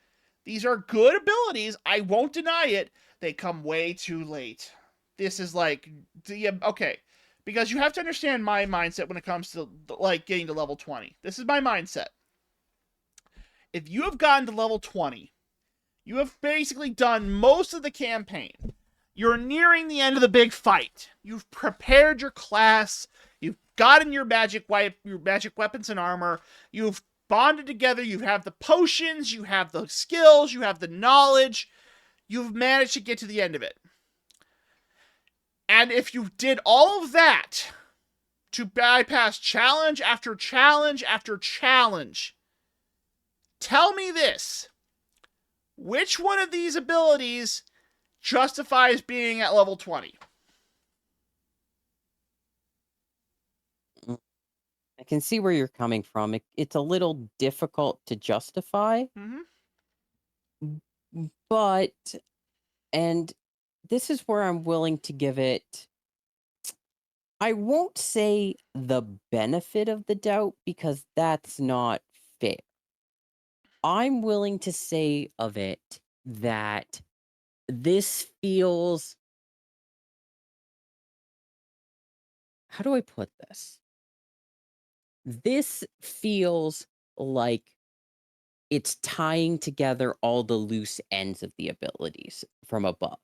these are good abilities, I won't deny it, they come way too late. This is like, okay, because you have to understand my mindset when it comes to like getting to level 20. This is my mindset. If you have gotten to level 20, you have basically done most of the campaign. You're nearing the end of the big fight. You've prepared your class. You've gotten your magic weapons and armor. You've bonded together. You have the potions. You have the skills. You have the knowledge. You've managed to get to the end of it. And if you did all of that to bypass challenge after challenge after challenge, tell me this. Which one of these abilities justifies being at level 20? I can see where you're coming from. It's a little difficult to justify, but, and this is where I'm willing to give it, I won't say the benefit of the doubt because that's not fair. I'm willing to say of it that this feels, how do I put this? This feels like it's tying together all the loose ends of the abilities from above.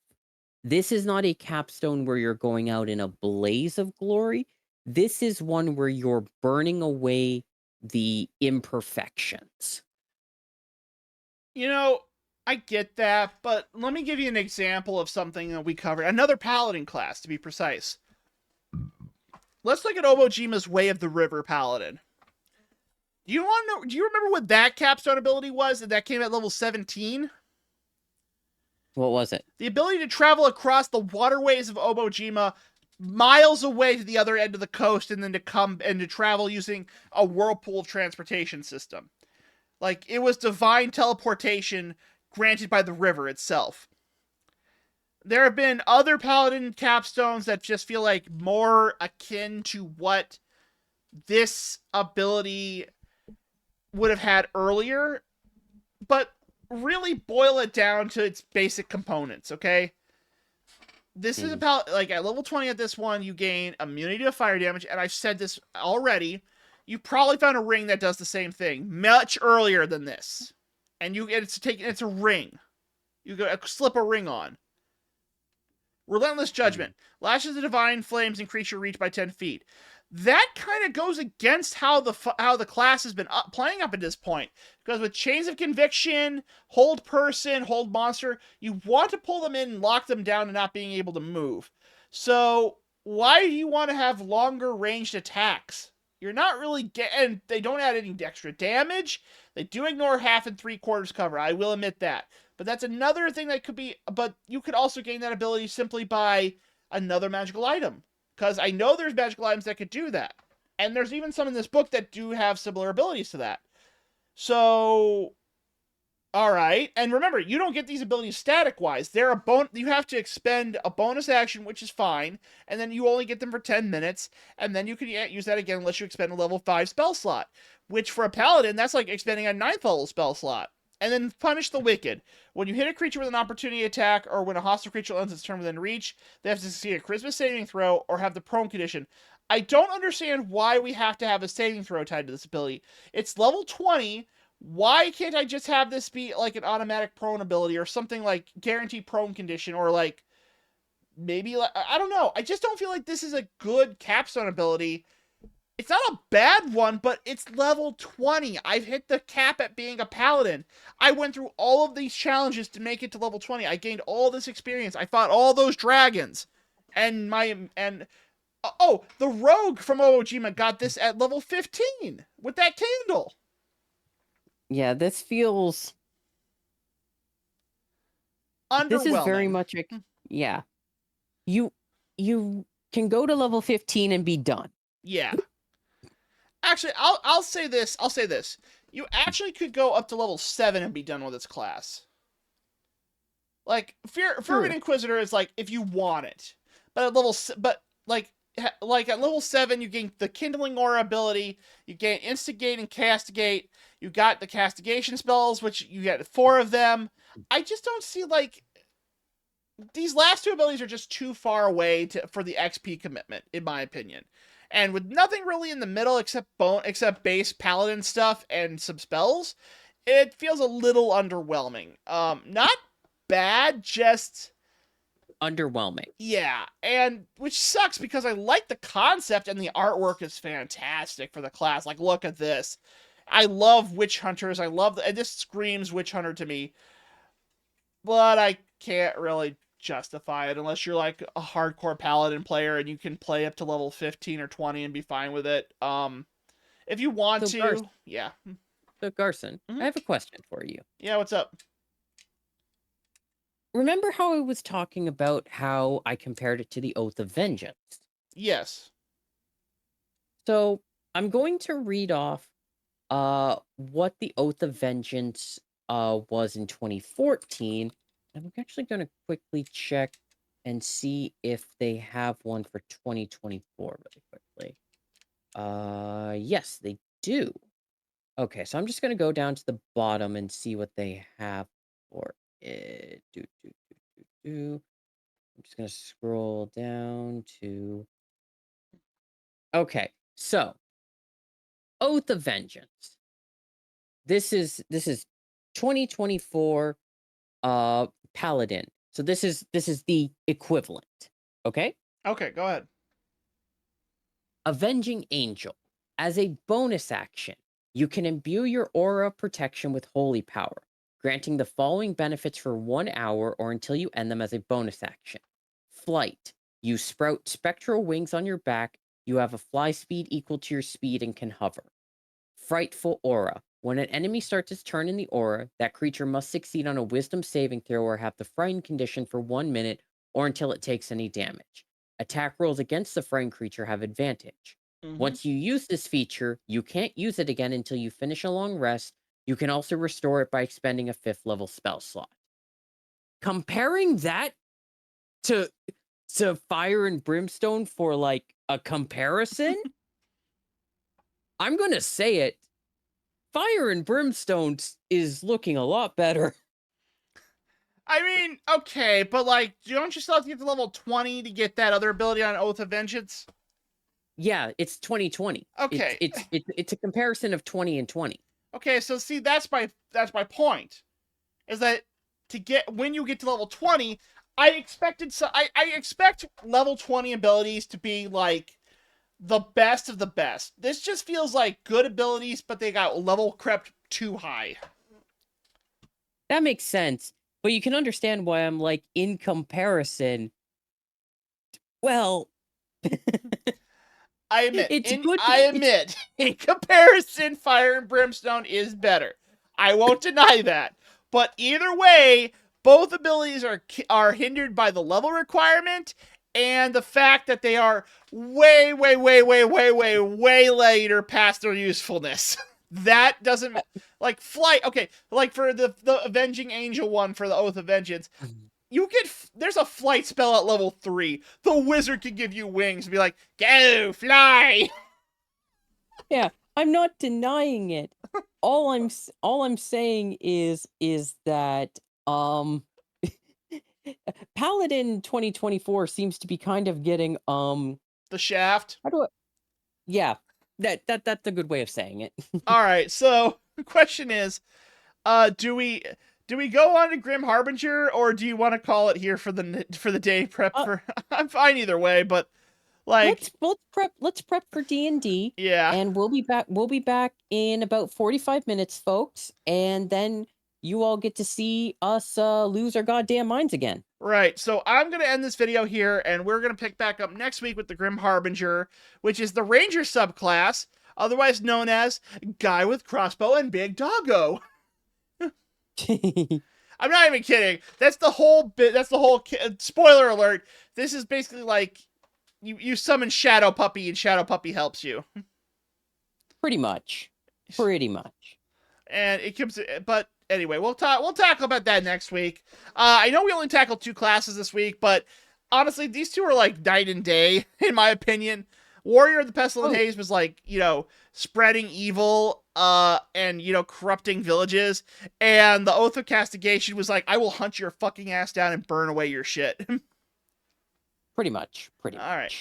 This is not a capstone where you're going out in a blaze of glory. This is one where you're burning away the imperfections. You know, I get that, but let me give you an example of something that we covered. Another paladin class, to be precise. Let's look at Obojima's Way of the River Paladin. Do you remember what that capstone ability was that came at level 17? What was it? The ability to travel across the waterways of Obojima miles away to the other end of the coast and then to travel using a whirlpool transportation system. Like, it was divine teleportation granted by the river itself. There have been other paladin capstones that just feel like more akin to what this ability would have had earlier, but really boil it down to its basic components, okay? This is about, like, at level 20 at this one, you gain immunity to fire damage, and I've said this already. You probably found a ring that does the same thing much earlier than this. And it's a ring. You slip a ring on. Relentless Judgment. Lashes of divine flames increase your reach by 10 feet. That kind of goes against how the class has been playing up at this point. Because with Chains of Conviction, Hold Person, Hold Monster, you want to pull them in and lock them down and not being able to move. So why do you want to have longer ranged attacks? You're not really and they don't add any extra damage. They do ignore half and 3/4 cover. I will admit that. But that's another thing that could be, but you could also gain that ability simply by another magical item. Because I know there's magical items that could do that. And there's even some in this book that do have similar abilities to that. So, alright. And remember, you don't get these abilities static-wise. They're you have to expend a bonus action, which is fine. And then you only get them for 10 minutes. And then you can use that again unless you expend a level 5 spell slot. Which for a paladin, that's like expending a 9th level spell slot. And then Punish the Wicked. When you hit a creature with an opportunity attack, or when a hostile creature ends its turn within reach, they have to succeed a charisma saving throw, or have the prone condition. I don't understand why we have to have a saving throw tied to this ability. It's level 20. Why can't I just have this be like an automatic prone ability, or something like guaranteed prone condition, or like, maybe, I don't know. I just don't feel like this is a good capstone ability. It's not a bad one, but it's level 20. I've hit the cap at being a paladin. I went through all of these challenges to make it to level 20. I gained all this experience. I fought all those dragons. And the rogue from Ojima got this at level 15 with that candle. Yeah, this feels underwhelming. This is very much yeah. You can go to level 15 and be done. Yeah. Actually, I'll say this. You actually could go up to level 7 and be done with this class. Like, Fervent Inquisitor is like, if you want it. But at level, but, like, like at level 7, you gain the Kindling Aura ability, you gain Instigate and Castigate, you got the Castigation spells, which you get 4 of them. I just don't see, like, these last 2 abilities are just too far away for the XP commitment, in my opinion. And with nothing really in the middle except base paladin stuff and some spells, it feels a little underwhelming. Not bad, just Underwhelming. yeah, and which sucks because I like the concept and the artwork is fantastic for the class. Like, look at this. I love witch hunters. And this screams witch hunter to me. But I can't really justify it unless you're like a hardcore paladin player and you can play up to level 15 or 20 and be fine with it. If you want So to, yeah. So Garson, I have a question for you. Yeah, what's up? Remember how I was talking about how I compared it to the Oath of Vengeance? Yes. So I'm going to read off what the Oath of Vengeance was in 2014. I'm actually going to quickly check and see if they have one for 2024 really quickly. Yes, they do. Okay, so I'm just going to go down to the bottom and see what they have for it. I'm just going to scroll down to... Okay, so Oath of Vengeance. This is 2024 Paladin. So this is the equivalent. Okay? Okay, go ahead. Avenging Angel. As a bonus action, you can imbue your aura protection with holy power, granting the following benefits for 1 hour or until you end them as a bonus action. Flight. You sprout spectral wings on your back. You have a fly speed equal to your speed and can hover. Frightful Aura. When an enemy starts its turn in the aura, that creature must succeed on a wisdom saving throw or have the frightened condition for 1 minute or until it takes any damage. Attack rolls against the frightened creature have advantage. Once you use this feature, you can't use it again until you finish a long rest. You can also restore it by expending a 5th level spell slot. Comparing that to Fire and Brimstone for like a comparison, I'm gonna say it. Fire and Brimstone is looking a lot better. I mean, okay, but like, don't you still have to get to level 20 to get that other ability on Oath of Vengeance? Yeah, it's 2020. Okay. It's a comparison of 20 and 20. Okay, so see, that's my point. Is that when you get to level 20, I expect level 20 abilities to be like the best of the best. This just feels like good abilities, but they got level crept too high. That makes sense, but you can understand why I'm like, in comparison, well, I admit, it's good. In comparison, Fire and Brimstone is better. I won't deny that. But either way, both abilities are hindered by the level requirement and the fact that they are way later past their usefulness. That doesn't like flight. Okay, like for the Avenging Angel one for the Oath of Vengeance, there's a flight spell at level 3. The wizard can give you wings and be like, go fly. Yeah, I'm not denying it. All I'm saying is that Paladin 2024 seems to be kind of getting the shaft. Yeah, that's a good way of saying it. All right, so the question is, do we go on to Grim Harbinger, or do you want to call it here for the day prep for? I'm fine either way, but like let's prep for D&D. Yeah, and we'll be back in about 45 minutes, folks, and then you all get to see us lose our goddamn minds again. Right, so I'm going to end this video here, and we're going to pick back up next week with the Grim Harbinger, which is the Ranger subclass, otherwise known as Guy with Crossbow and Big Doggo. I'm not even kidding. That's the whole bit. That's the whole... Spoiler alert. This is basically like you summon Shadow Puppy, and Shadow Puppy helps you. Pretty much. And it comes... But anyway, we'll talk about that next week. I know we only tackled 2 classes this week, but honestly, these two are like night and day, in my opinion. Warrior of the Pestilent Oh. Haze was like, spreading evil, and, corrupting villages. And the Oath of Castigation was like, I will hunt your fucking ass down and burn away your shit. Pretty much. All right.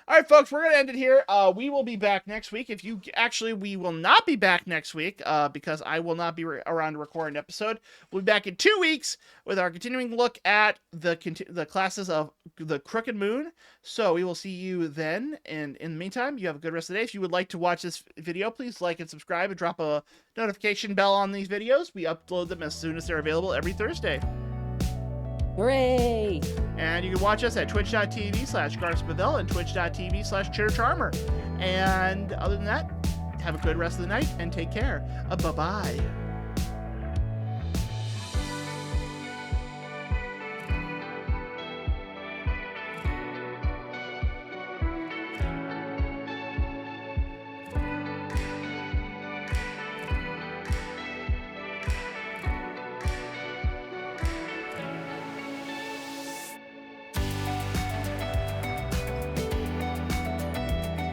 All right, folks, we're going to end it here. We will be back next week. We will not be back next week because I will not be around to record an episode. We'll be back in 2 weeks with our continuing look at the classes of the Crooked Moon. So we will see you then. And in the meantime, you have a good rest of the day. If you would like to watch this video, please like and subscribe and drop a notification bell on these videos. We upload them as soon as they're available every Thursday. Hooray! And you can watch us at twitch.tv/GarthSpathel and twitch.tv/ChitterCharmer. And other than that, have a good rest of the night and take care. Bye-bye.